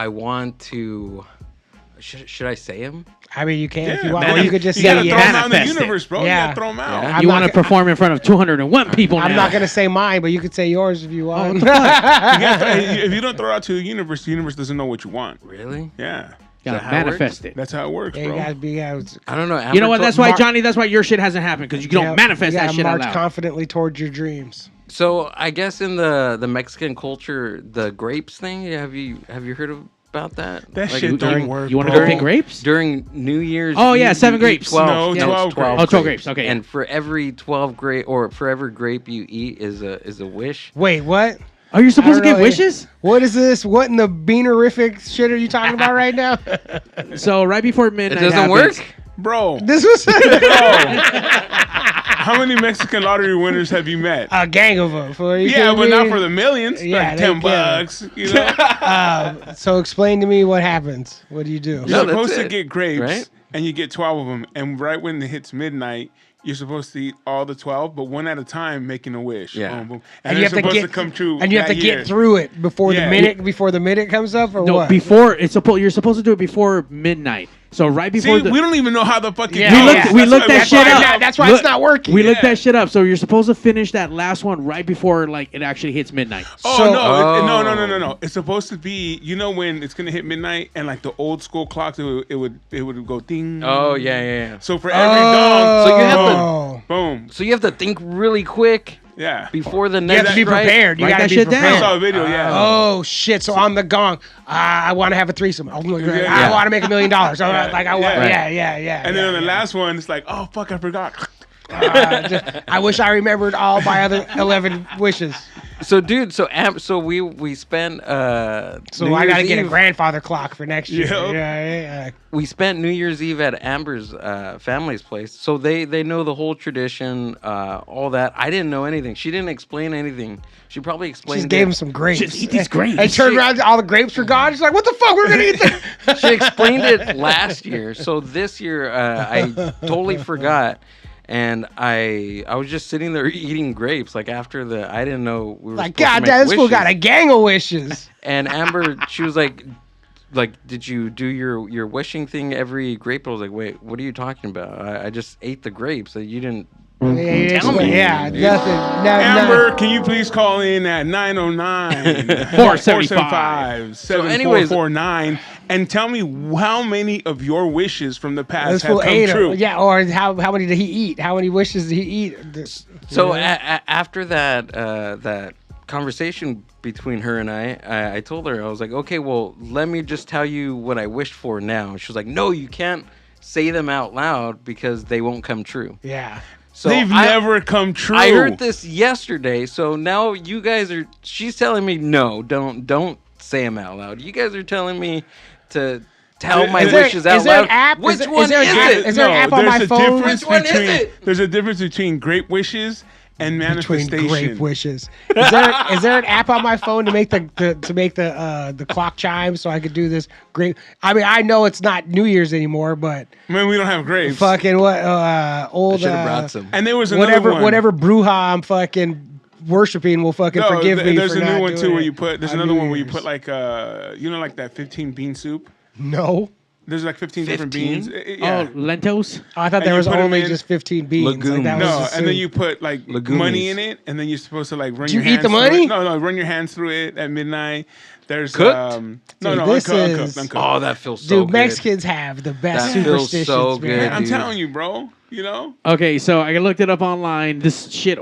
E: want to... Should I say him?
C: I mean, you can if you
B: Yeah,
C: want.
B: man.
C: Or you could just
B: You
C: say
B: gotta throw
C: yes.
B: them out in the
D: Manifest it.
B: universe, bro. You
C: Yeah.
B: gotta throw them out.
E: Yeah.
C: I'm
D: You
C: not
D: want to
C: gonna-
D: perform in front of 201 people now.
C: I'm not going to say mine, but you could say yours if you want.
B: If you don't throw it out to the universe doesn't know what you want.
E: Really?
B: Yeah.
D: Gotta
E: Is that how it
D: manifest it.
B: That's how it works,
C: Yeah, you
B: bro.
C: gotta be.
E: I don't know.
D: You know what? That's why,
C: Mark-
D: Johnny, that's why your shit hasn't happened, because you don't manifest that shit out
C: march
D: loud.
C: confidently towards your dreams.
E: So I guess in the Mexican culture, the grapes thing. Have you heard about that?
B: That
E: Like,
B: shit
E: during-
B: don't work,
D: You want to
B: bro.
D: go pick grapes?
E: During New Year's.
D: Oh, yeah,
E: Eve,
D: 7
E: you eat
D: grapes.
E: 12,
B: No,
E: it's
B: 12 grapes.
D: Oh, 12 grapes. Okay.
E: And for every 12 grape, or for every grape you eat is a wish.
C: Wait, what?
D: Are you supposed to
C: I don't
D: get
C: know.
D: wishes?
C: What is this? What in the beanerific shit are you talking about right now?
D: So right before
E: It
D: midnight
E: doesn't
D: happens-
E: work.
B: Bro,
C: This was
B: how many Mexican lottery winners have you met?
C: a gang of them.
B: Yeah, but not for the millions.
C: Yeah,
B: Like
C: they
B: 10
C: can't.
B: bucks, you know?
C: So explain to me what happens. What do you do?
B: You're
E: No, that's
B: supposed to
E: it,
B: get grapes,
E: right?
B: and you get 12 of them. And right when it hits midnight, you're supposed to eat all the 12, but one at a time, making a wish.
E: Yeah.
B: Boom, boom.
C: And
B: And
C: you
B: it's
C: have to
B: supposed
C: get
B: to come true.
C: and you have to
B: that year.
C: get through it before
B: Yeah.
C: the minute comes up, or
D: No,
C: what?
D: before it's supposed. You're supposed to do it before midnight. So right before
B: See,
D: the
B: we don't even know how the fucking
C: Yeah.
B: goes.
C: We
D: looked- we
B: That's
D: looked
B: why
D: that shit
B: find
D: up.
B: out.
C: That's why
D: Look-
C: it's not working.
D: we looked
B: Yeah.
D: that shit up. So you're supposed to finish that last one right before like it actually hits midnight.
B: Oh,
C: So-
B: no. It's supposed to be, you know, when it's going to hit midnight and like the old school clocks, it would go ding.
E: Oh yeah.
B: So for every dong,
E: So you have to-
C: Oh.
B: boom.
E: So you have to think really quick
B: Yeah.
E: before the
C: You
E: next.
C: have to be
E: strike?
C: prepared. You
D: Write
C: gotta
D: that
C: be
D: shit down.
B: I
C: prepared.
B: saw a video, yeah.
C: Oh shit! So on the gong, I want to have a threesome. I
B: Yeah.
C: want to make $1 million. So
B: Yeah.
C: like I want,
B: Yeah.
C: yeah.
B: And then on the
C: yeah.
B: last one, it's like, oh, fuck, I forgot.
C: I wish I remembered all my other 11 wishes.
E: So, dude, so we spent
C: So
E: New
C: I got to
E: Year's
C: get a
E: Eve-
C: grandfather clock for next year.
B: Yep.
C: Yeah.
E: We spent New Year's Eve at Amber's family's place, so they know the whole tradition, all that. I didn't know anything. She didn't explain anything. She probably
C: She
E: explained.
C: just gave him some grapes.
D: Just eat these grapes.
C: And turned around, all the grapes were gone. She's like, what the fuck? We're going to eat them.
E: She explained it last year, so this year I totally forgot. And I was just sitting there eating grapes, like after I didn't know we were
C: Like,
E: supposed to
C: God
E: make
C: damn, this fool
E: wishes.
C: got a gang of wishes.
E: And Amber, she was like, did you do your wishing thing every grape? I was like, wait, what are you talking about? I just ate the grapes. You didn't tell me.
C: Yeah, nothing.
B: Amber, can you please call in at 909-475-7449 and tell me how many of your wishes from the past
C: This
B: have
C: fool
B: come
C: ate
B: true?
C: them. Yeah, or how many did he eat? How many wishes did he eat?
E: So after that conversation between her and I told her, I was like, okay, well, let me just tell you what I wished for now. She was like, no, you can't say them out loud because they won't come true.
C: Yeah.
E: So
B: They've never come true.
E: I heard this yesterday, so now you guys are. She's telling me no, don't say them out loud. You guys are telling me to tell my wishes out
C: is there
E: loud.
C: an app?
E: Which
C: Is
E: one
C: there
E: is
C: an app?
E: it?
C: Is there an app on
B: there's
C: my
B: a
C: phone?
B: difference
E: Which one is
B: between-
E: it?
B: There's a difference between great wishes and
C: Between
B: manifestation.
C: grape wishes. Is there an app on my phone to make the clock chime so I could do this great? I mean, I know it's not New Year's anymore, but
B: I mean, we don't have grapes.
C: fucking what old
E: Should have brought some.
B: And there was another one.
C: whatever bruja I'm fucking worshiping will fucking forgive me.
B: There's
C: for
B: a
C: not
B: new one
C: doing
B: too where
C: it
B: you put. There's
C: on
B: another
C: New
B: one where you
C: Year's.
B: put like like that 15 bean soup.
C: No.
B: There's like 15 different
E: 15?
B: beans. Yeah.
D: Oh, lentils.
C: I thought
B: And
C: there
B: you
C: was
B: put 'em
C: only
B: in
C: just 15 beans. Like,
E: legumes.
C: that was
B: No,
C: just
B: and then
C: soup.
B: you put like
E: Legumes.
B: money in it, and then you're supposed to like run
C: Do
B: your
C: you eat
B: hands
C: the
B: through
C: money?
B: it. No, run your hands through it at midnight. There's
E: Cooked?
B: no,
C: Dude,
B: no,
C: this
B: uncooked,
C: is-
B: uncooked.
E: Oh, that feels so
C: Dude,
E: good.
C: Mexicans have the best
E: That feels
C: superstitions,
E: so
C: man.
E: good.
B: I'm
E: dude.
B: telling you, bro. You know.
D: Okay, so I looked it up online. This shit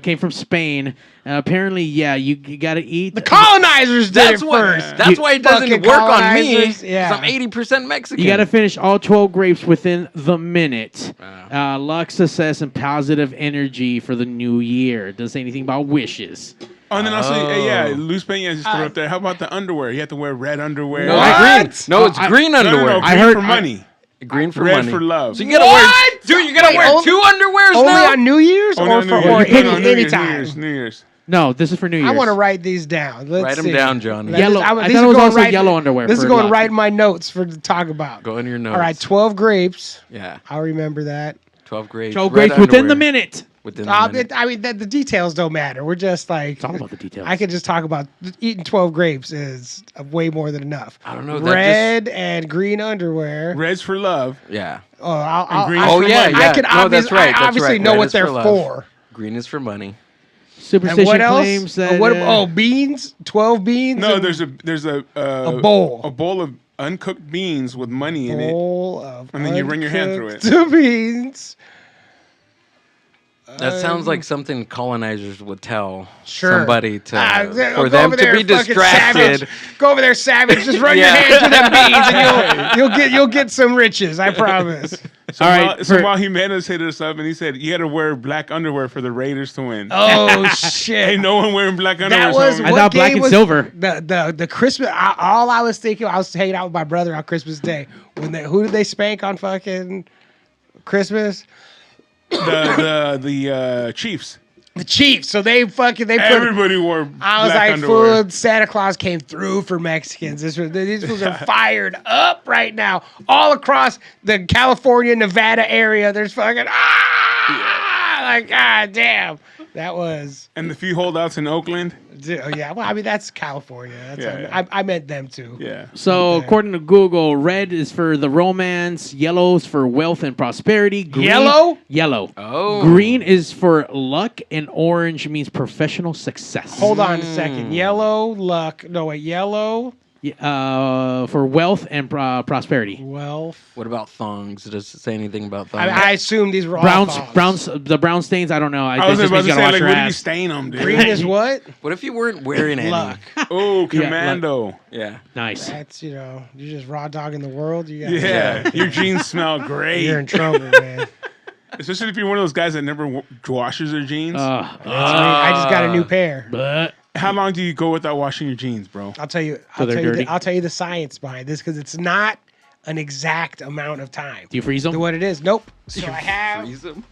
D: came from Spain. Apparently, yeah, you got to eat.
C: The colonizers did
E: That's
C: it
E: why.
C: first.
E: That's why it doesn't
C: Fucking
E: work on me.
C: colonizers,
E: 'Cause
C: yeah.
E: I'm 80% Mexican.
D: You got to finish all 12 grapes within the minute. Luck, success, and positive energy for the new year. It doesn't say anything about wishes.
B: Oh, and then also, yeah, Luz Peña just threw up there. How about the underwear? You have to wear red underwear.
E: No,
C: What?
E: it's green. No, it's green
B: No, no,
E: underwear.
B: no,
D: I
B: green
D: heard-
B: for money.
E: Green for
B: Red
E: money.
B: for love.
E: So you gotta wear,
C: What?
E: dude. You gotta
C: Wait,
E: wear
C: only-
E: two underwears
C: Only
E: now.
C: on New Year's
B: Oh,
C: or
B: no,
C: for
B: New
C: or
B: Year's. No, no,
C: any
B: New Year's,
C: anytime?
B: New Year's.
D: No, this is for New Year's.
C: I want to write these down. Let's
E: Write 'em
C: see.
E: down, Johnny.
D: Yellow. I
C: these
D: thought
C: are
D: it was
C: going
D: also
C: right-
D: yellow underwear.
C: This is
D: for
C: going
D: luck.
C: right in my notes for to talk about.
E: Go in your notes.
C: All right, 12 grapes.
E: Yeah.
C: I'll remember that.
E: 12 grapes.
D: 12
E: red
D: grapes within the
E: underwear.
D: minute.
E: Within the minute.
C: I mean, the details don't matter. We're just like
D: It's all about the details.
C: I could just talk about eating 12 grapes is way more than enough.
E: I don't know. That
C: Red and green underwear.
B: Red's for love.
E: Yeah.
C: Oh, I'll,
B: green
C: I,
E: Oh
B: for
E: yeah,
B: money.
E: yeah.
C: I can
E: no, that's right. That's
C: obviously
E: right.
C: know
E: Red
C: what
E: is
C: they're
E: love.
C: for.
E: Green is for money.
D: Superstition
C: And what else?
D: claims that.
C: Beans? 12 beans?
B: No,
C: and
B: there's a
C: bowl.
B: a bowl of uncooked beans with money in it.
C: bowl of
B: And then you run your hand through it.
C: uncooked beans.
E: That sounds like something colonizers would tell
C: Sure.
E: somebody to
C: Go
E: for them
C: over
E: to
C: there,
E: be
C: fucking
E: distracted.
C: Savage. Go over there, savage. Just run
E: Yeah.
C: your hand through them beans, and you'll get some riches. I promise.
B: So
D: All right,
B: so
D: for-
B: while Jimenez hit us up and he said you had to wear black underwear for the Raiders to win.
C: Oh shit!
B: Ain't no one wearing black underwear.
C: That was
B: so
D: I
C: what
D: thought black
C: game
D: and
C: was
D: silver.
C: The Christmas. All I was thinking, I was hanging out with my brother on Christmas Day. Who did they spank on fucking Christmas?
B: the Chiefs.
C: The Chiefs. So they put.
B: Everybody wore
C: I was
B: black
C: like,
B: underwear.
C: food. Santa Claus came through for Mexicans. These fools are fired up right now, all across the California, Nevada area. There's fucking like god damn. That was
B: And the few holdouts in Oakland.
C: yeah. Well, I mean that's California. That's
B: Yeah.
C: I meant them too.
B: Yeah.
D: So, according to Google, red is for the romance, yellow is for wealth and prosperity. Green,
C: Yellow?
D: Yellow.
E: Oh.
D: Green is for luck, and orange means professional success.
C: Hold on a second. Yellow luck. No wait. Yellow
D: For wealth and prosperity.
C: wealth.
E: What about thongs? Does it say anything about thongs?
C: I assume these were all thongs.
D: The brown stains. I don't know.
B: I was
D: This just
B: about
D: means
B: to
D: you
B: say,
D: gotta wash
B: like,
D: your
B: what do you
D: ass.
B: stain them, dude?
C: Green is what?
E: What if you weren't wearing any?
C: Luck.
B: Oh, commando.
E: Yeah.
D: Nice.
C: That's you're just raw dog in the world. You got
B: Yeah. Your jeans smell great.
C: You're in trouble, man.
B: Especially if you're one of those guys that never washes their jeans.
C: I just got a new pair.
D: But
B: How long do you go without washing your jeans, bro?
C: I'll tell you.
D: dirty?
C: I'll tell you the science behind this because it's not an exact amount of time.
D: do you freeze them?
C: What it is? Nope. So I have.
E: Freeze 'em?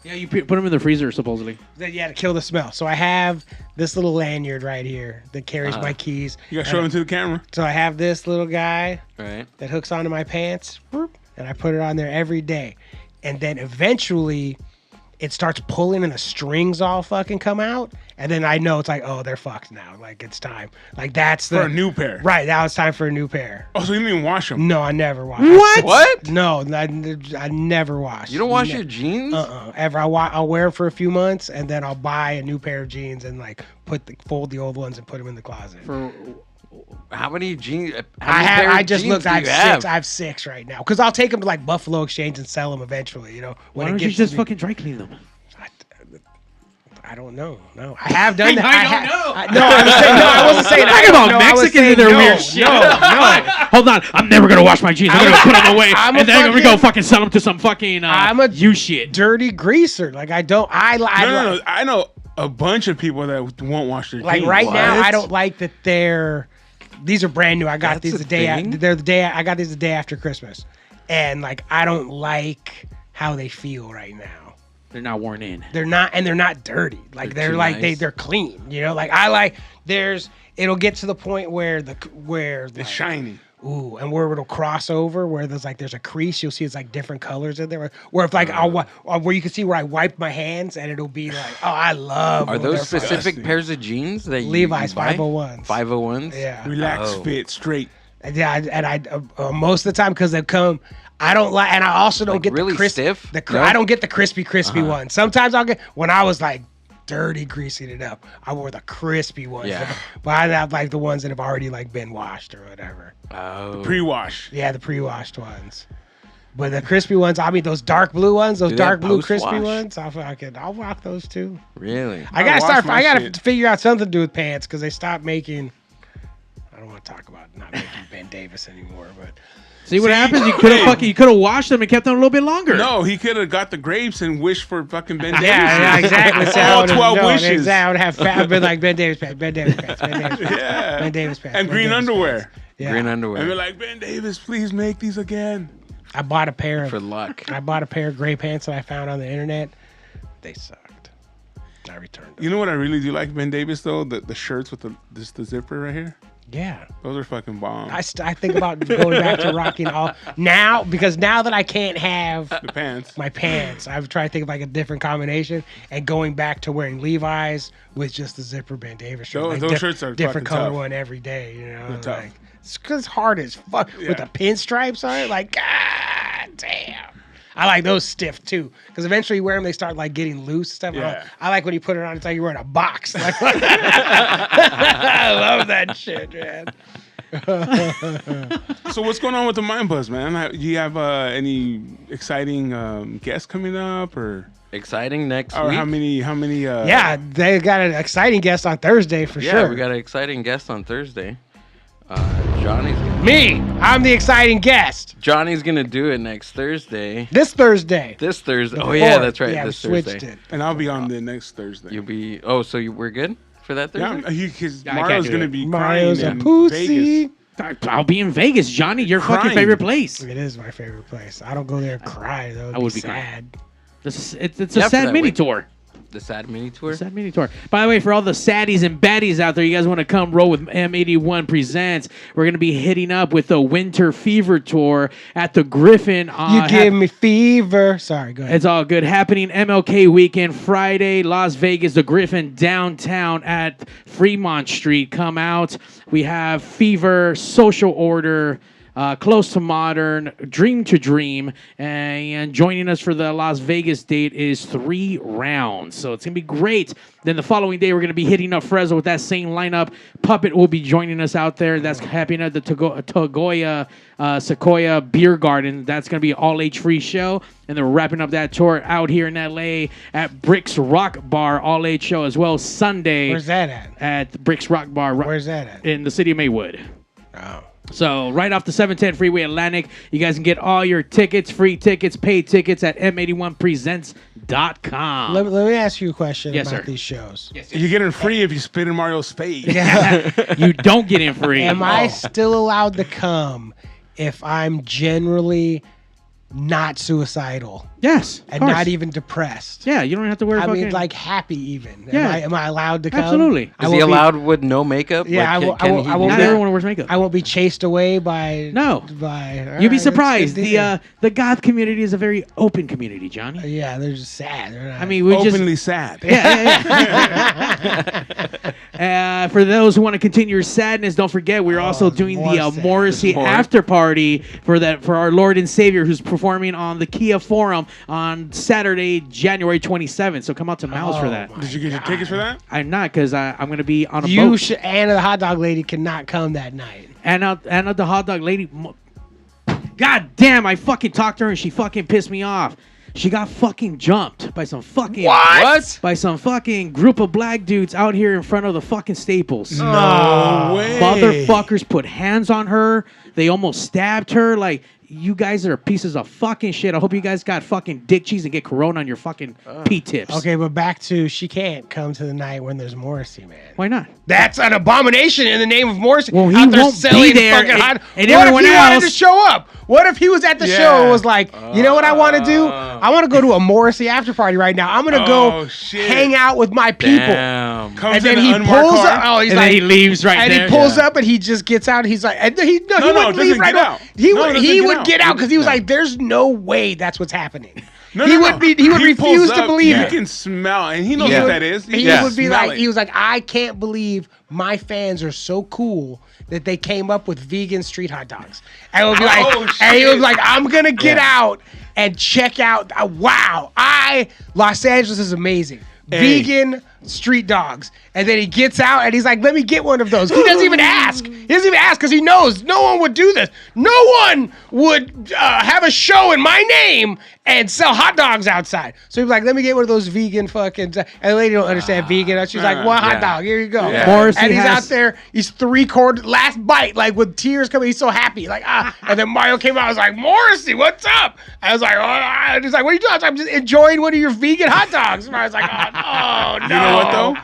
D: Yeah, you put them in the freezer supposedly.
C: Yeah, to kill the smell. So I have this little lanyard right here that carries my keys.
B: You gotta show them to the camera.
C: So I have this little guy
E: Right.
C: that hooks onto my pants, and I put it on there every day. And then eventually it starts pulling and the strings all fucking come out. And then I know it's like, oh, they're fucked now. Like, it's time. Like, that's the...
B: For a new pair.
C: Right, now it's time for a new pair.
B: Oh, so you didn't even wash them?
C: No, I never wash.
E: What?
C: No, I never wash.
E: You don't wash your jeans?
C: Ever. I'll wear them for a few months, and then I'll buy a new pair of jeans and, like, fold the old ones and put them in the closet.
E: How many jeans?
C: I just looked. I have six right now because I'll take them to like Buffalo Exchange and sell them eventually. You know,
D: Why don't you just fucking dry clean them?
C: I don't know. No, I have done that.
D: I
C: wasn't saying.
D: Talk about Mexicans and their weird shit.
C: No.
D: Hold on, I'm never gonna wash my jeans. I'm gonna put them away,
C: I'm
D: and then I'm gonna go fucking sell them to some fucking you shit.
C: Dirty greaser. Like I don't.
B: No. I know a bunch of people that won't wash their jeans.
C: Like right now, I don't like that they're. These are brand new. I got these the day. I got these the day after Christmas, and like I don't like how they feel right now.
D: They're not worn in.
C: They're not dirty. Like they're like
E: nice.
C: they're clean. You know, like I like. It'll get to the point where
B: It's
C: like,
B: shiny.
C: Ooh, and where it'll cross over, where there's a crease, you'll see it's like different colors in there. Where if like where you can see where I wipe my hands and it'll be like, oh, I love.
E: Are those specific
B: disgusting.
E: pairs of jeans that you
C: Levi's
E: buy?
C: 501s?
E: 501s?
C: Yeah.
B: Relax, fit, straight.
C: Yeah, and I most of the time because they come. I don't like, and I also don't
E: Like
C: get
E: really
C: the crisp,
E: stiff?
C: No? I don't get the crispy ones. Sometimes I'll get when I was like dirty greasing it up. I wore the crispy ones.
E: Yeah.
C: But I have like the ones that have already like been washed or whatever.
E: Oh.
B: Pre-wash.
C: Yeah, the pre-washed ones. But the crispy ones, I mean those dark blue ones, those
E: Do they
C: dark
E: have
C: blue crispy
E: post-wash?
C: ones. I'll rock those too.
E: Really?
C: I gotta
B: shit.
C: figure out something to do with pants because they stopped making. I don't want to talk about not making Ben Davis anymore, but.
D: See what happens? You could have washed them and kept them a little bit longer.
B: No, he could have got the grapes and wished for fucking Ben Davis.
C: Yeah, exactly. So
B: All 12 wishes.
C: Exactly. I would have I've been like Ben Davis pants, Ben Davis pants, Ben Davis pants,
B: Yeah.
C: Ben Davis pants,
B: And
C: Ben
B: green
C: Davis
B: underwear.
C: pants. Yeah.
E: Green
B: And
E: underwear.
B: we're like, Ben Davis, please make these again.
C: I bought a pair
E: For
C: of
E: luck.
C: gray pants that I found on the internet. They sucked. I returned them.
B: You know what I really do like Ben Davis though? The shirts with the zipper right here.
C: Yeah.
B: Those are fucking bomb.
C: I think about going back to rocking all now because now that I can't have
B: The pants.
C: my pants, I've tried to think of like a different combination and going back to wearing Levi's with just the zipper Ben Davis shirt.
B: Those shirts are
C: different
B: fucking
C: color
B: tough.
C: one every day. You know,
B: They're tough.
C: like it's hard as fuck with
B: Yeah.
C: the pinstripes on it. Like, god damn. I like those stiff too, because eventually you wear them, they start like getting loose and stuff.
B: Yeah.
C: I like when you put it on, it's like you're wearing a box. Like, I love that shit, man.
B: So what's going on with the Mind Buzz, man? Do you have any exciting guests coming up, or
E: Exciting next
B: or
E: week.
B: how many?
C: Yeah, they got an exciting guest on Thursday for
E: Yeah,
C: sure.
E: we got an exciting guest on Thursday. Johnny's
C: I'm the exciting guest.
E: gonna do it next Thursday.
C: This Thursday.
E: This Thursday. Oh
C: Before.
E: yeah, that's right.
C: Yeah, we
E: this
C: switched
E: Thursday.
C: it.
B: And I'll be on the next Thursday.
E: You'll be. Oh, so we're good for that Thursday?
B: Yeah, because
D: I can't
B: Mario's
D: do
B: gonna
D: it.
B: be
C: Mario's a
B: crying in
C: pussy.
B: Vegas.
D: I'll be in Vegas, Johnny. Your fucking
B: Crying.
D: favorite place.
C: It is my favorite place. I don't go there and cry though.
D: I would be crying.
C: sad.
D: It's
E: Yeah,
D: a
E: for
D: sad
E: that
D: mini
E: week.
D: tour.
E: The sad mini tour.
D: Sad mini tour. By the way, for all the saddies and baddies out there, you guys want to come roll with M81 Presents. We're going to be hitting up with the Winter Fever Tour at the Griffin.
C: You give me fever. Sorry, go ahead.
D: It's all good. Happening MLK weekend, Friday, Las Vegas, the Griffin downtown at Fremont Street. Come out. We have Fever, Social Order, Close to Modern, Dream to Dream, and joining us for the Las Vegas date is 3 Rounds. So it's going to be great. Then the following day, we're going to be hitting up Fresno with that same lineup. Puppet will be joining us out there. That's happening at the Tagoya Sequoia Beer Garden. That's going to be an all-age free show. And then we're wrapping up that tour out here in L.A. at Bricks Rock Bar, all-age show as well, Sunday.
C: Where's that at?
D: At Bricks Rock Bar.
C: Where's that at?
D: In the city of Maywood.
C: Oh.
D: So right off the 710 Freeway Atlantic, you guys can get all your tickets, free tickets, paid tickets at m81presents.com.
C: Let me ask you a question
D: Yes,
C: about
D: sir.
C: these shows.
D: Yes,
B: You get in free if you spit in Mario's face.
D: You don't get in free.
C: Am I still allowed to come if I'm generally not suicidal
D: Yes.
C: and not even depressed?
D: Yeah, you don't have to wear
C: I
D: fucking...
C: mean, like happy even.
D: Yeah.
C: Am I allowed to come?
D: Absolutely.
E: Is he allowed with no makeup?
C: Yeah,
E: Like,
C: I won't
D: Not
C: be-
D: everyone wears makeup.
C: I won't be chased away by.
D: No.
C: By.
D: You'd be
C: Alright,
D: surprised.
C: that's good to hear.
D: The goth community is a very open community, Johnny.
C: Yeah, they're just sad. They're not,
D: I mean, we
B: Openly sad.
D: For those who want to continue your sadness, don't forget we're also doing the
C: more sad.
D: Morrissey after party for our Lord and Savior, who's performing on the Kia Forum on Saturday, January 27th. So come out to Mouse for that.
B: Did you get your tickets for that?
D: I'm not, because I'm going to be on a
C: you
D: boat.
C: should. Anna, the hot dog lady, cannot come that night.
D: Anna, the hot dog lady. God damn! I fucking talked to her and she fucking pissed me off. She got fucking jumped by some fucking
E: What?
D: by some fucking group of black dudes out here in front of the fucking Staples.
B: No way.
D: Motherfuckers put hands on her. They almost stabbed her. Like, you guys are pieces of fucking shit. I hope you guys got fucking dick cheese and get corona on your fucking P-tips.
C: Okay, but back to she can't come to the night when there's Morrissey, man.
D: Why not?
C: That's an abomination in the name of Morrissey.
D: Well, he
C: out there
D: won't be
C: selling
D: there,
C: fucking
D: and-
C: hot.
D: and
C: what if
D: everyone
C: he wanted
D: else-
C: to show up? What if he was at the show and was like, you know what I want to do? I want to go to a Morrissey after party right now. I'm gonna go
B: shit.
C: hang out with my people.
E: Damn.
B: Comes
C: And then
B: in
C: he
B: an unmarked
C: pulls
B: car.
C: up. Oh, he's
D: And
C: like,
D: then he leaves right
C: and
D: there.
C: he pulls up and he just gets out. He's like, and he
B: no,
C: wouldn't leave
B: doesn't
C: right
B: get
C: out.
B: out.
C: He
B: No,
C: would
B: doesn't
C: he
B: get
C: would
B: out.
C: get out because he was like, there's no way that's what's happening.
B: No,
C: he
B: no,
C: would
B: no.
C: be. He would
B: He
C: refuse
B: pulls
C: to
B: up,
C: believe
B: you
C: it.
B: can smell, and he knows
C: He
B: what
C: would-
B: that is.
C: He
E: Yeah.
C: would be
B: Smell
C: like,
B: it.
C: he was like, I can't believe my fans are so cool that they came up with vegan street hot dogs. And it would be like,
B: Oh,
C: and he was
B: shit.
C: like, I'm gonna get out and check out. Wow, Los Angeles is amazing.
B: Hey.
C: Vegan street dogs. And then he gets out and he's like, let me get one of those. He doesn't even ask. He doesn't even ask because he knows no one would do this. No one would have a show in my name and sell hot dogs outside. So he's like, let me get one of those vegan fucking. And the lady don't understand vegan. She's like, one hot dog. Here you go.
E: Yeah.
D: Morrissey
C: And he's
D: has-
C: out there. He's 3/4 last bite, like with tears coming. He's so happy, like And then Mario came out. I was like, Morrissey, what's up? I was like, and he's like, what are you doing? I was like, I'm just enjoying one of your vegan hot dogs. And I was like, oh no.
B: You know what though?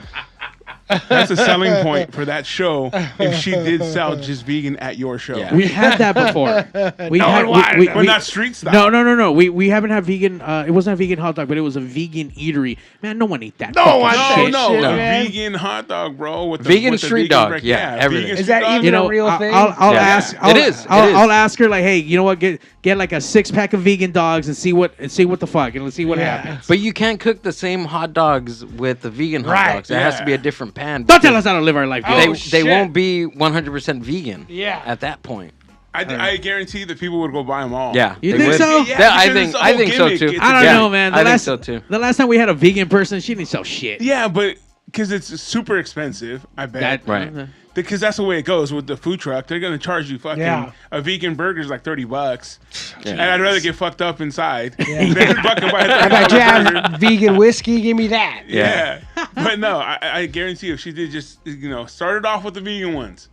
B: That's a selling point for that show. If she did sell just vegan at your show,
E: Yeah.
D: We had that before. We
C: No
D: had,
C: one wanted that.
B: but not street style.
D: No. We haven't had vegan. It wasn't a vegan hot dog, but it was a vegan eatery. Man, no one ate that.
C: No
D: fucking
C: one-
B: No,
D: shit.
B: no,
C: shit,
B: a
C: man.
B: vegan hot dog, bro. With the,
E: Vegan
B: with the
E: street
B: vegan
E: dog,
B: break-
E: yeah, everything.
B: vegan
C: Is
B: street
C: that
B: dog.
C: even
D: You know,
C: a real thing?
D: I'll
E: Yeah.
D: ask.
E: It is.
D: I'll ask her like, hey, you know what? Get like a 6-pack of vegan dogs and see what the fuck, and let's see what happens.
E: But you can't cook the same hot dogs with the vegan hot
C: Right,
E: dogs. It has to
B: yeah.
E: be a different pan.
D: Don't tell us how to live our life.
C: Oh,
E: They,
D: Gill.
C: shit.
E: won't be 100% vegan.
C: Yeah.
E: At that point.
B: I guarantee that people would go buy them all.
E: Yeah.
D: You
E: they
D: think
E: would.
D: so?
B: Yeah,
E: Yeah, I
B: because
E: think
B: it's a
E: I
B: whole
E: think so
B: gimmick.
E: too.
B: It's
D: I don't
E: Yeah,
D: know, man.
E: I think so too.
D: The last time we had a vegan person, she didn't sell shit.
B: Yeah, but because it's super expensive, I bet.
E: Right.
B: Because that's the way it goes with the food truck. They're gonna charge you fucking a vegan burger's like $30, and I'd rather get fucked up inside than fucking buy a
C: I'm like,
B: $30
C: yeah,
B: burger.
C: vegan whiskey, give me that.
B: Yeah, but no, I guarantee if she did just started off with the vegan ones,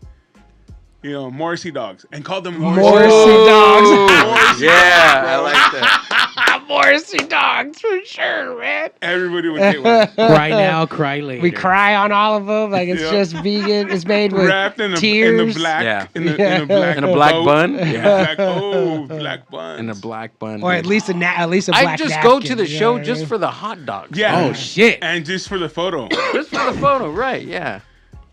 B: Morrissey dogs, and called them Morrissey
C: Morrissey
B: Morrissey
E: Yeah, I like that.
C: Morrissey dogs for sure, man.
B: Everybody would get one.
D: Cry now, cry later.
C: We cry on all of them. Like it's
B: Yeah.
C: just vegan. It's made with
B: Wrapped in the
C: tears.
B: black,
E: Yeah.
B: in the black,
E: In a black
B: boat.
E: bun?
B: Yeah, black bun.
E: In a black bun.
C: Or at least a black
E: I just go to
C: napkin,
E: the
C: you know
E: show
C: what I
E: just
C: mean?
E: for the hot dogs.
B: Yeah.
D: Oh shit!
B: And just for the photo.
E: Just for the photo, right? Yeah.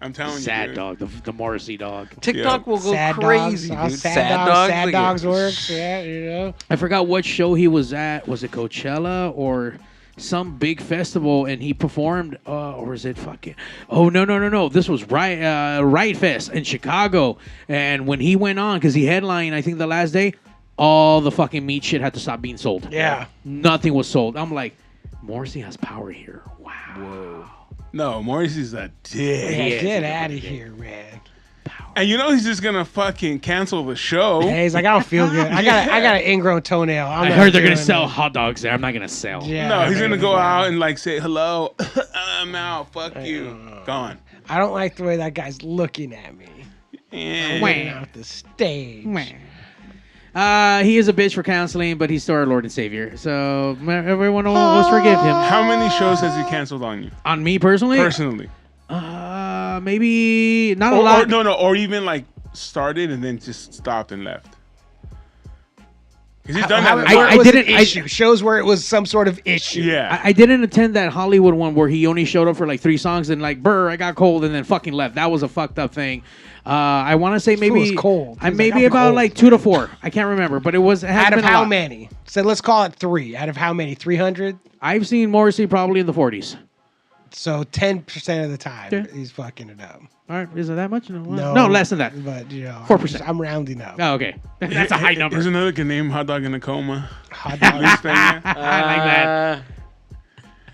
B: I'm telling
D: Sad
B: you.
D: dog, the Morrissey dog.
E: TikTok will go
C: sad
E: crazy,
C: dogs.
E: dude.
C: Sad
E: like
C: dogs
E: it.
C: works. Yeah, you know.
D: I forgot what show he was at. Was it Coachella or some big festival? And he performed, or was it fucking? Oh no! This was Riot Fest in Chicago. And when he went on, because he headlined, I think the last day, all the fucking meat shit had to stop being sold.
C: Yeah.
D: Nothing was sold. I'm like, Morrissey has power here. Wow.
E: Whoa.
B: No, Morrissey's a dick.
C: Yeah,
D: is
C: get
D: a
C: out of
D: fucking
C: here, man.
B: And he's just gonna fucking cancel the show.
C: Hey, he's like, I don't feel good. I got an ingrown toenail.
D: I heard they're gonna sell hot dogs there. I'm not gonna sell.
C: Yeah.
B: No, he's gonna go out and like say hello. I'm out. Fuck you. Gone.
C: I don't like the way that guy's looking at me.
B: Yeah.
C: Out the stage.
D: He is a bitch for counseling, but he's still our Lord and Savior. So everyone will forgive him.
B: How many shows has he canceled on you?
D: On me personally?
B: Personally.
D: Maybe not a lot.
B: Or even like started and then just stopped and left. Because he's done that.
C: I didn't issue shows where it was some sort of issue.
B: Yeah.
D: I didn't attend that Hollywood one where he only showed up for like 3 songs and like, I got cold and then fucking left. That was a fucked up thing. I want to say maybe
C: was cold.
D: Maybe about like 2 to 4. I can't remember, but it was
C: out of how many? So let's call it 3. Out of how many? 300.
D: I've seen Morrissey probably in the 40s.
C: So 10% of the time he's fucking it up.
D: All right, is it that much? No, less than that.
C: But
D: 4%.
C: I'm rounding up.
D: Oh, okay, that's a high number.
B: There's another good name, Hot Dog in a Coma.
C: Hot Dog.
D: I like that.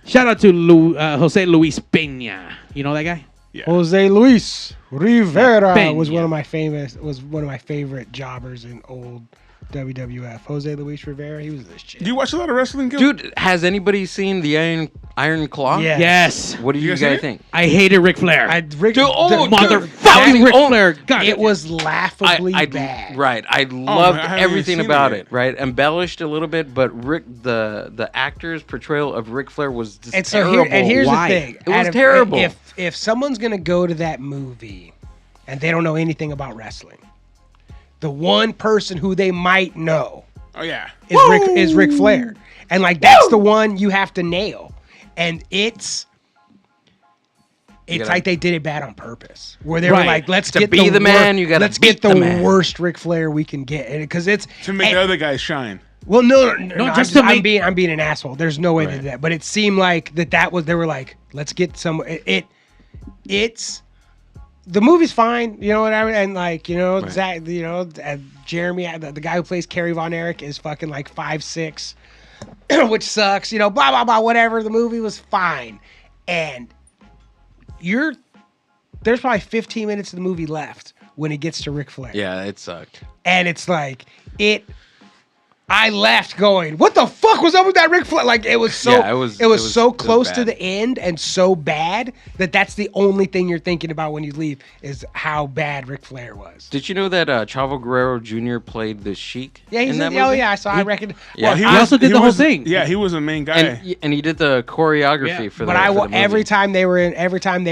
D: Shout out to Jose Luis Peña. You know that guy?
B: Yeah.
C: Jose Luis Rivera
D: Peña.
C: was one of my favorite jobbers in old WWF. Jose Luis Rivera, he was this shit.
B: Do you watch a lot of wrestling, Gill?
E: Dude, has anybody seen the Iron Claw?
D: Yes.
E: What do you guys think?
D: I hated Ric Flair.
E: Motherfucking
D: Ric Flair. God,
C: it was laughably bad.
E: Right. I loved everything
B: seen
E: about
B: it.
E: it. Right. Embellished a little bit, but the actor's portrayal of Ric Flair was just
C: And so
E: terrible.
C: here's
D: Why?
C: the thing.
E: It was terrible.
C: If someone's gonna go to that movie and they don't know anything about wrestling, the one person who they might know
B: Oh, yeah.
C: is Ric Flair. And like that's the one you have to nail. And it's like they did it bad on purpose. Where they were like, let's
E: To
C: get
E: be the man, you gotta
C: let's get
E: beat the man.
C: worst Ric Flair we can get. Because it's
B: To make the other guys shine.
C: well, no,
D: just to make-
C: I'm being an asshole. There's no way to do that. But it seemed like that was they were like, let's get some. It's the movie's fine, you know what I mean, and like Zach, Jeremy, the guy who plays Kerry Von Erich is fucking like 5'6", which sucks. Blah blah blah. Whatever. The movie was fine, and there's probably 15 minutes of the movie left when it gets to Ric Flair.
E: Yeah, it sucked.
C: And it's like I left going, what the fuck was up with that Ric Flair? Like it was so so close to the end and so bad that's the only thing you're thinking about when you leave is how bad Ric Flair was.
E: Did you know that Chavo Guerrero Jr. played the Sheik?
C: Yeah,
E: in that movie?
C: oh yeah, I saw. I reckon.
E: Yeah.
C: Well,
D: he also did the whole thing.
B: Yeah, he was a main guy.
E: And he did the choreography for
C: but
E: that. for the movie.
C: every time they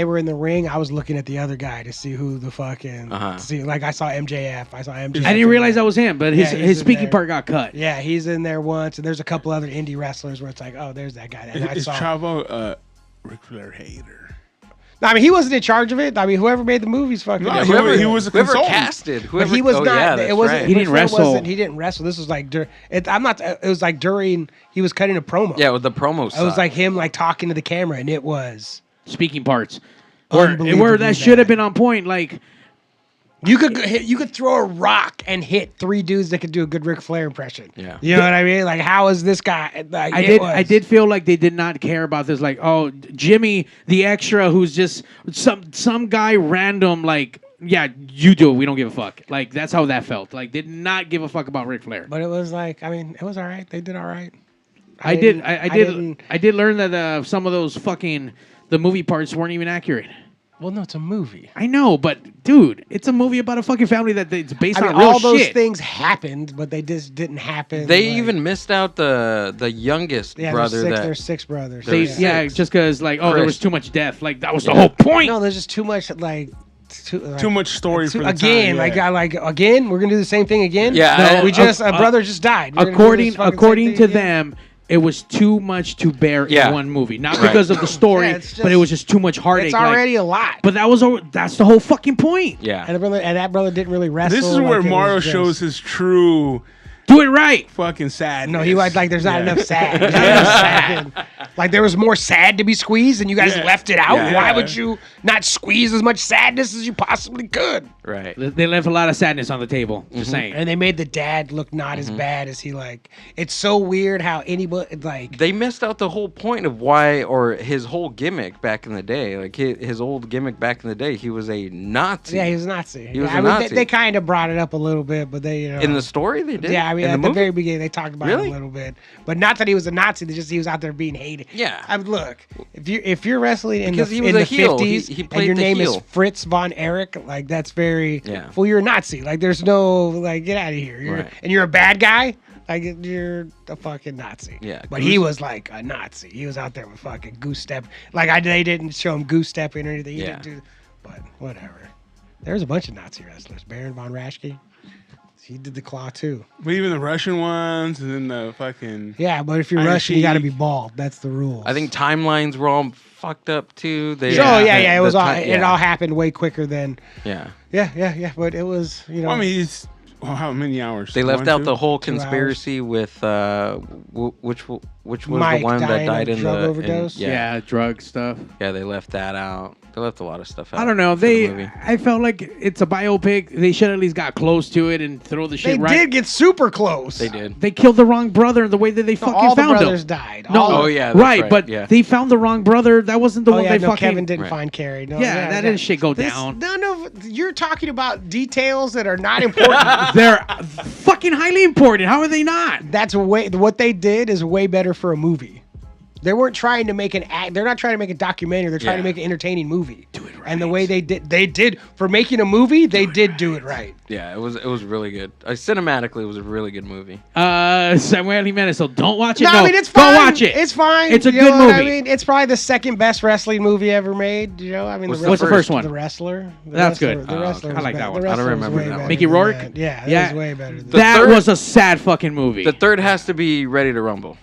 C: were in the ring, I was looking at the other guy to see who the fucking see. Like I saw MJF. I
D: didn't realize that was him, but his
C: he's
D: speaking
C: in there.
D: part got cut.
C: Yeah, he's in there once, and there's a couple other indie wrestlers where it's like, oh, there's that guy. And
B: Is Chavo a Ric Flair hater?
C: No, I mean, he wasn't in charge of it. I mean, whoever made the movies fucking.
B: No,
E: Whoever
B: he was a
E: whoever
B: consultant.
E: casted.
C: But
E: Whoever,
C: he was not.
E: Yeah,
C: It wasn't.
E: Right.
D: He didn't wrestle.
C: He didn't wrestle. This was like I'm not. It was like during he was cutting a promo.
E: Yeah, with the promo.
C: It was like him like talking to the camera, and it was
D: Speaking parts. Where
C: unbelievably
D: that should have
C: bad.
D: been on point. Like,
C: you could throw a rock and hit 3 dudes that could do a good Ric Flair impression.
E: Yeah.
C: You know what I mean? Like, how is this guy? Like,
D: I did feel like they did not care about this. Like, oh, Jimmy, the extra, who's just some guy random. Like, yeah, you do it. We don't give a fuck. Like, that's how that felt. Like, did not give a fuck about Ric Flair.
C: But it was like, I mean, it was all right. They did all right.
D: I did learn that some of those the movie parts weren't even accurate.
C: Well, no, it's a movie.
D: I know, but dude, it's a movie about a fucking family it's based on real
C: all those
D: shit.
C: things happened, but they just didn't happen.
E: They even missed out the youngest brother.
C: There's 6 brothers.
D: Just because there
E: Chris.
D: was too much death. Like that was the whole point.
C: No, there's just too much
B: Too much story for the
C: again.
B: time, yeah.
C: Again, we're gonna do the same thing again.
E: Yeah,
C: a brother just died. We're gonna do this fucking
D: According
C: same
D: to
C: thing again.
D: them, it was too much to bear in one movie. Not
E: Right.
D: because of the story,
C: Yeah, it's
D: but it was just too much heartache.
C: It's already a lot.
D: But that's the whole fucking point.
E: Yeah.
C: And that brother didn't really wrestle.
B: This is where Mario shows his true
D: Do it right.
B: fucking sadness.
C: No, he was like, there's not enough sad. There's not enough sad. Like there was more sad to be squeezed, and you guys left it out.
B: Yeah.
C: Why would you not squeeze as much sadness as you possibly could?
E: Right.
D: They left a lot of sadness on the table. Just saying.
C: And they made the dad look not as bad as he like. It's so weird how anybody like.
E: They missed out the whole point of why, or his whole gimmick back in the day. Like his old gimmick back in the day, he was a Nazi.
C: Yeah, he was a Nazi.
E: He was a Nazi.
C: They kind of brought it up a little bit, but they,
E: In the story, they did.
C: Yeah, I yeah,
E: In
C: at
E: the
C: the very beginning they talked about it
E: Really?
C: a little bit, but not that he was a Nazi. They just he was out there being hated.
E: Yeah.
C: Look, if you're wrestling in
E: Because
C: the
E: he was
C: in
E: a
C: the
E: heel.
C: 50s
E: He
C: and
E: played
C: your
E: the
C: name
E: heel.
C: is Fritz von Erich, like that's very
E: Yeah.
C: well, you're a Nazi. Like there's no like get out of here.
E: Right.
C: And you're a bad guy. Like you're a fucking Nazi.
E: Yeah,
C: But he was like a Nazi. He was out there with fucking goose step. Like they didn't show him goose stepping or anything. He
E: Yeah.
C: didn't do. But whatever. There's a bunch of Nazi wrestlers. Baron von Raschke. He did the claw too.
B: But even the Russian ones, and then the fucking
C: Yeah, but if you're
B: Iron
C: Russian, you got to
B: Sheik.
C: be bald. That's the rule.
E: I think timelines were all fucked up too. They,
C: Yeah. It was all.
E: ti-
C: It all happened way quicker than.
E: Yeah.
C: Yeah. But it was. You know.
B: Well, I mean, he's how many hours?
E: They left
B: One,
E: out
B: two?
E: the whole
C: 2 hours.
E: conspiracy with which was
C: Mike
E: the one that
C: dying
E: died
C: of
E: in
C: drug
E: the
C: overdose?
E: yeah.
D: drug stuff.
E: Yeah, they left that out. They left a lot of stuff out.
D: I don't know.
E: for the movie.
D: I felt like it's a biopic. They should at least got close to it and throw the
C: they
D: shit right.
C: did get super close.
E: They did.
D: They killed the wrong brother the way that they fucking
C: All the
D: found
C: brothers
D: him.
C: died.
D: No,
C: All
E: Oh,
C: of-
E: yeah, that's
D: right,
E: right,
D: but
E: yeah.
D: they found the wrong brother. That wasn't the
C: Oh
D: one
C: yeah,
D: they
C: no,
D: fucking.
C: Kevin didn't
E: Right.
C: find Carrie. No,
D: Yeah, that didn't shit go down.
C: None of you're talking about details that are not important.
D: They're fucking highly important. How are they not?
C: That's what they did is way better for a movie. They weren't trying to make an act. They're not trying to make a documentary. They're trying to
E: Yeah.
C: make an entertaining movie.
D: Do it right.
C: And the way they did for making a movie, they did do it right.
E: Yeah, it was really good. Cinematically, it was a really good movie.
D: Samuel Jimenez. So don't watch it.
C: No,
D: No,
C: I mean it's fine.
D: Don't watch it.
C: It's fine.
D: It's a
C: You
D: good
C: know what I
D: movie.
C: mean, it's probably the second best wrestling movie ever made. You know, I mean,
E: What's
D: the first one?
C: The Wrestler. The
D: That's
C: Wrestler-
D: good.
C: The
E: Oh,
C: Wrestler.
E: okay.
C: was
D: I like
C: better.
D: that one.
C: The
E: I don't
C: Wrestler was
E: remember
C: way
E: that
C: better
E: one.
D: Mickey
C: than
D: Rourke?
C: that. Yeah,
D: Yeah.
C: that was way better. Than
D: That
E: third-
D: was a sad fucking movie.
E: The third has to be Ready to Rumble.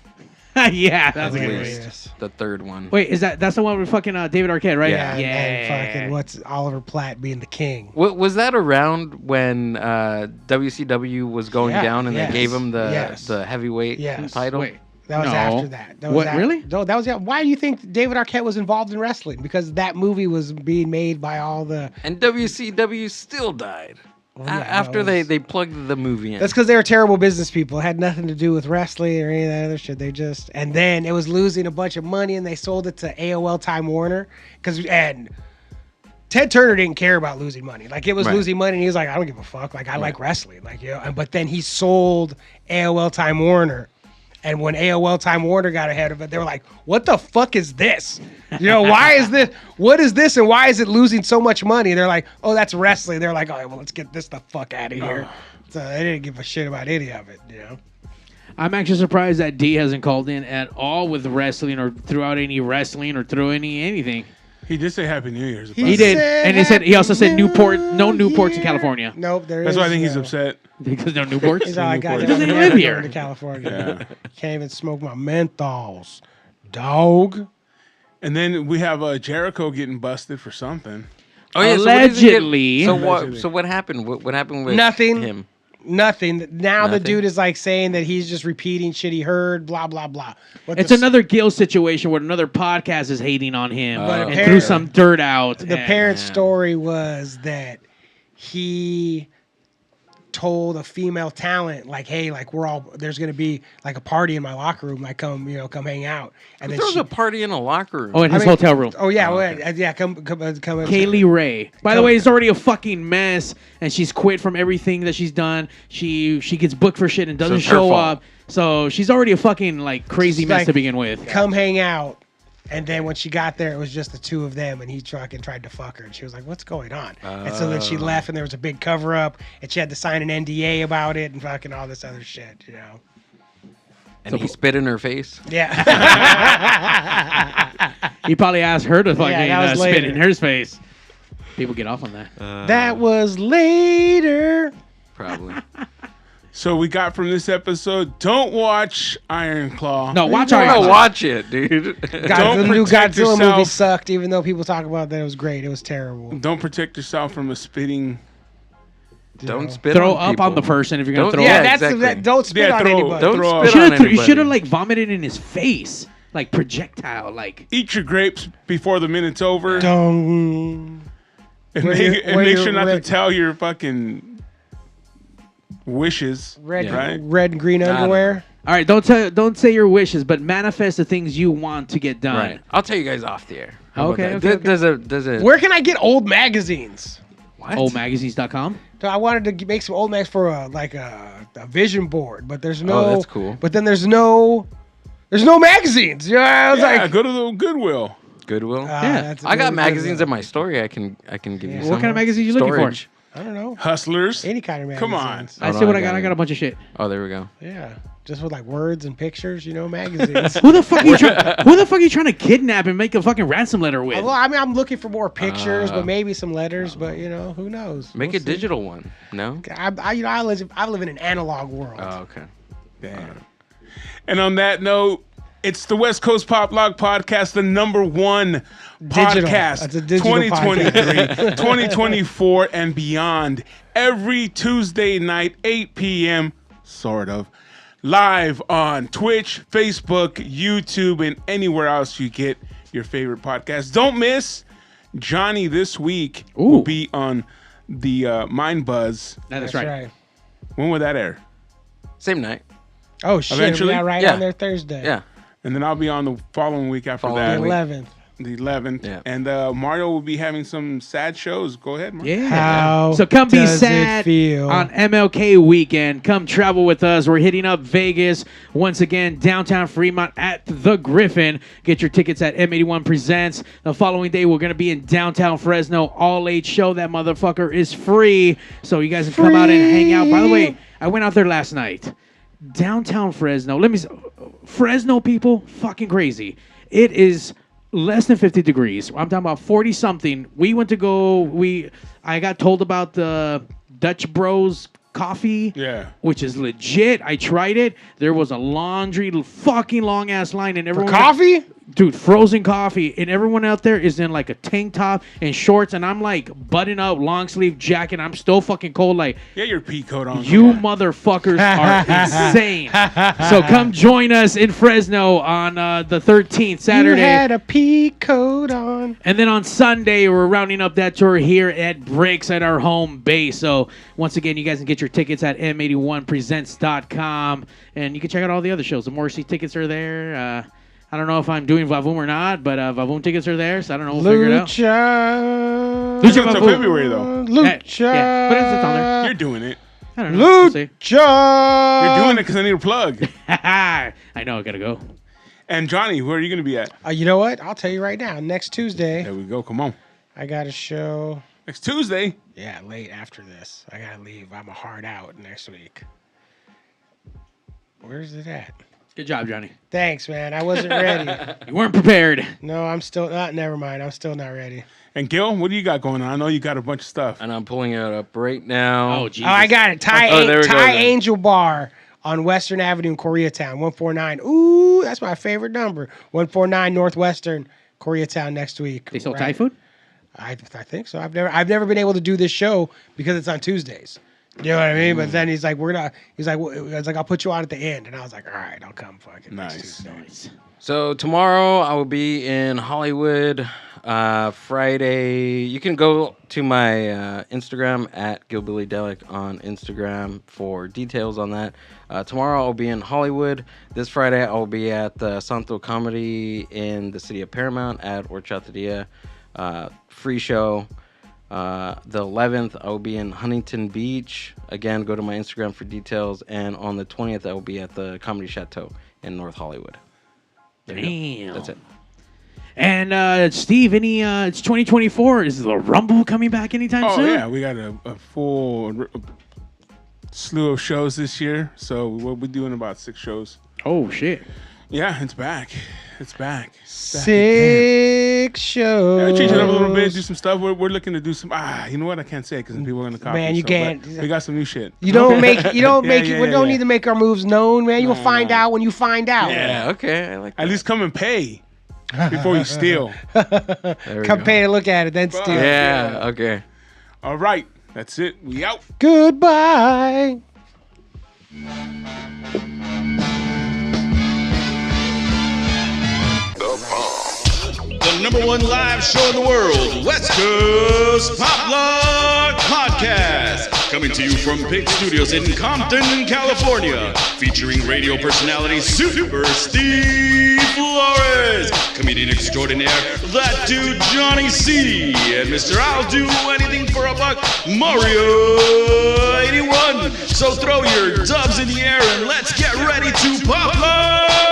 D: Yeah, that's a
E: At
D: good
E: least.
D: one.
C: Yes.
E: The third one.
D: Wait, that's the one with fucking David Arquette, right?
E: Yeah.
C: And fucking what's Oliver Platt being the king?
E: Was that around when WCW was going
C: Yeah,
E: down and
C: yes,
E: they gave him
C: yes.
E: the heavyweight
C: Yes.
E: title?
D: Wait.
C: That was
D: No.
C: after that. That was
D: What,
C: after-
D: really?
C: No, that was. Why do you think David Arquette was involved in wrestling? Because that movie was being made by all the.
E: And WCW still died
C: yeah,
E: after
C: no, it was-
E: they plugged the movie in.
C: That's because they were terrible business people. It had nothing to do with wrestling or any of that other shit. They just and then it was losing a bunch of money, and they sold it to AOL Time Warner and Ted Turner didn't care about losing money. Like it was
E: Right.
C: losing money, and he was like, I don't give a fuck. Like I like wrestling. Like but then he sold AOL Time Warner. And when AOL Time Warner got ahead of it, they were like, what the fuck is this? Why is this? What is this? And why is it losing so much money? They're like, oh, that's wrestling. They're like, all right, well, let's get this the fuck out of here. So they didn't give a shit about any of it,
D: I'm actually surprised that D hasn't called in at all with wrestling or throughout any wrestling or through anything.
B: He did say Happy New Year's.
D: He did, and he also said
C: Happy
D: Newport. No
C: New
D: Newports in
C: Year.
D: California.
C: Nope, there
B: That's
C: is,
B: why I think he's upset.
D: Because no Newports.
C: He's all I got.
B: He
D: doesn't
C: I'm
D: even
C: never
D: live here.
C: going to California.
B: Yeah.
C: Can't even smoke my menthols. Dog.
B: And then we have Jericho getting busted for something.
E: Oh yeah, so what does he get-
D: Allegedly.
E: So
B: Allegedly.
E: what happened? What happened with
C: Nothing.
E: him?
C: Nothing. Now the
E: Nothing?
C: dude is like saying that he's just repeating shit he heard, blah, blah, blah. What
D: It's
C: the-
D: another Gill situation where another podcast is hating on him
E: But
D: and
C: apparently-
D: threw some dirt out.
C: The
D: and-
C: parent's story was that he told a female talent, like, hey, like there's gonna be like a party in my locker room, like come hang out. And
E: There was a party in a locker room.
D: Oh, in his
C: mean-
D: hotel room.
C: oh yeah,
E: Oh,
C: well,
E: okay.
C: yeah, come.
D: Kaylee Ray. By the way, it's already a fucking mess, and she's quit from everything that she's done. She gets booked for shit and doesn't
E: it's her
D: show
E: fault.
D: up. So she's already a fucking like crazy
C: She's
D: mess
C: like,
D: to begin with.
C: Come hang out. And then when she got there, it was just the two of them, and he fucking tried to fuck her, and she was like, "What's going on?" And so then she left, and there was a big cover up, and she had to sign an NDA about it, and fucking all this other shit,
E: And he spit in her face.
C: Yeah.
D: He probably asked her to fucking
C: that was
D: spit
C: later.
D: in her face. People get off on that.
C: That was later.
E: Probably.
B: So we got from this episode, don't watch Iron Claw.
D: No, watch
C: No,
D: our
E: Go watch it, dude.
C: God, the new
B: protect
C: Godzilla movie
B: yourself.
C: sucked, even though people talk about that it was great. It was terrible.
B: Don't protect yourself from a spitting.
E: Don't spit
D: Throw
E: on
D: up on the
E: people.
D: person if you're gonna
E: Don't-
D: throw
C: Yeah,
D: up.
C: that's
E: exactly.
C: that. Don't spit
B: Yeah,
C: on
B: throw-
C: anybody.
E: Don't
B: Throw
E: spit
B: up.
E: on
D: You
E: anybody.
D: should have like vomited in his face, like projectile, like.
B: Eat your grapes before the minute's over.
C: Don't.
B: And
C: Where
B: make,
C: you're-
B: and
C: where
B: make
C: you're
B: sure not
C: red-
B: to tell your fucking wishes.
C: Red,
E: Yeah.
B: Right?
C: red and green underwear.
D: All right, don't say your wishes, but manifest the things you want to get done.
E: Right. I'll tell you guys off the air. How about
D: Okay,
E: that?
D: okay, okay.
E: Does a
C: Where can I get old magazines?
E: what?
D: Oldmagazines.com.
C: I wanted to make some old mags for a vision board, but there's no.
E: Oh, that's cool.
C: But then there's no magazines. I was like,
B: go to the Goodwill.
E: Goodwill.
D: Yeah.
E: I got magazines in my story. I can give you some.
D: What kind of magazines you looking for?
C: I don't know.
B: Hustlers.
C: Any kind of magazines.
B: Come on.
D: I see what I got. I got a bunch of shit.
E: Oh, there we go.
C: Yeah. Just with like words and pictures, magazines.
D: Who the fuck are you trying to kidnap and make a fucking ransom letter with?
C: Well, I mean, I'm looking for more pictures, but maybe some letters. But who knows?
E: Make a digital one. No.
C: I live in an analog world.
E: Oh, okay.
B: Damn. And on that note, it's the West Coast Pop Log Podcast, the #1 podcast.
C: That's a digital
B: 2023, 2024, and beyond. Every Tuesday night, 8 p.m., sort of, live on Twitch, Facebook, YouTube, and anywhere else you get your favorite podcast. Don't miss Johnny this week will be on the Mind Buzz.
D: That's right.
B: When will that air?
E: Same night.
C: Oh, shit.
B: Eventually?
C: Yeah, on there Thursday.
E: Yeah.
B: And then I'll be on the following week after that.
C: The 11th.
B: The 11th.
E: Yeah.
B: And Mario will be having some sad shows. Go ahead, Mario.
D: Yeah.
C: How
D: so come be
C: does
D: sad
C: it feel?
D: on MLK weekend. Come travel with us. We're hitting up Vegas once again, downtown Fremont at the Griffin. Get your tickets at M81 Presents. The following day, we're going to be in downtown Fresno. All age show. That motherfucker is free. So you guys can come out and hang out. By the way, I went out there last night. Downtown Fresno. Fresno people, fucking crazy. It is less than 50 degrees. I'm talking about 40 something. I got told about the Dutch Bros coffee.
B: Yeah.
D: Which is legit. I tried it. There was a fucking long ass line and everyone.
C: Coffee?
D: Dude, frozen coffee, and everyone out there is in like a tank top and shorts, and I'm like button up, long sleeve jacket. I'm still fucking cold. Like,
B: get your pea coat on.
D: You motherfuckers are insane. So come join us in Fresno on the 13th, Saturday.
C: You had a pea coat on.
D: And then on Sunday, we're rounding up that tour here at Bricks at our home base. So once again, you guys can get your tickets at m81presents.com, and you can check out all the other shows. The Morrissey tickets are there. I don't know if I'm doing Vavoom or not, but Vavoom tickets are there, so I don't know. We'll figure it out.
B: Lucha until February, though.
C: Lucha.
D: Yeah, but it's on there.
B: You're doing it.
D: I don't know. We'll see.
C: Lucha.
B: You're doing it because I need a plug.
D: I know. I got to go.
B: And Johnny, where are you going to be at?
C: You know what? I'll tell you right now. Next Tuesday.
B: There we go. Come on.
C: I got a show.
B: Next Tuesday?
C: Yeah, late after this. I got to leave. I'm a hard out next week. Where's it at?
D: Good job, Johnny.
C: Thanks, man. I wasn't ready.
D: You weren't prepared.
C: No, I'm still not. Never mind. I'm still not ready.
B: And Gil, what do you got going on? I know you got a bunch of stuff.
E: And I'm pulling it up right now.
D: Oh, Jesus.
C: Oh, I got it. Thai
E: go.
C: Angel Bar on Western Avenue in Koreatown, 149. Ooh, that's my favorite number. 149 Northwestern, Koreatown next week.
D: They sell Thai food?
C: I think so. I've never been able to do this show because it's on Tuesdays. You know what I mean? But then he's like, I'll put you on at the end. And I was like, all right, I'll come fucking
B: Nice.
E: So tomorrow I will be in Hollywood. Friday, you can go to my Instagram at GilBillyDelic on Instagram for details on that. Tomorrow I'll be in Hollywood. This Friday I'll be at the Santo Comedy in the city of Paramount at Horchateria. Free show. The 11th, I will be in Huntington Beach. Again, go to my Instagram for details. And on the 20th, I will be at the Comedy Chateau in North Hollywood.
D: Damn.
E: That's it.
D: And Steve, it's 2024. Is the Rumble coming back anytime soon?
B: Oh, yeah. We got a full slew of shows this year. So we'll be doing about 6 shows.
D: Oh, shit.
B: Yeah, it's back. It's back.
C: 6 shows.
B: Yeah, change it up a little bit, do some stuff. We're looking to do some. You know what? I can't say it because people are gonna copy.
C: Man, you can't.
B: We got some new shit.
C: We don't need to make our moves known, man. You will find out when you find out.
E: Yeah, okay. I like that.
B: At least come and pay before you steal.
C: Come pay and look at it, then steal.
E: Yeah, okay.
B: All right, that's it. We out.
C: Goodbye.
A: The #1 live show in the world, West Coast Pop Log Podcast. coming to you from Pig Studios in Compton, California, featuring radio personality Super Steve Flores, comedian extraordinaire, that dude Johnny C, and Mr. I'll Do Anything for a Buck, Mario 81. So throw your dubs in the air and let's get ready to pop love!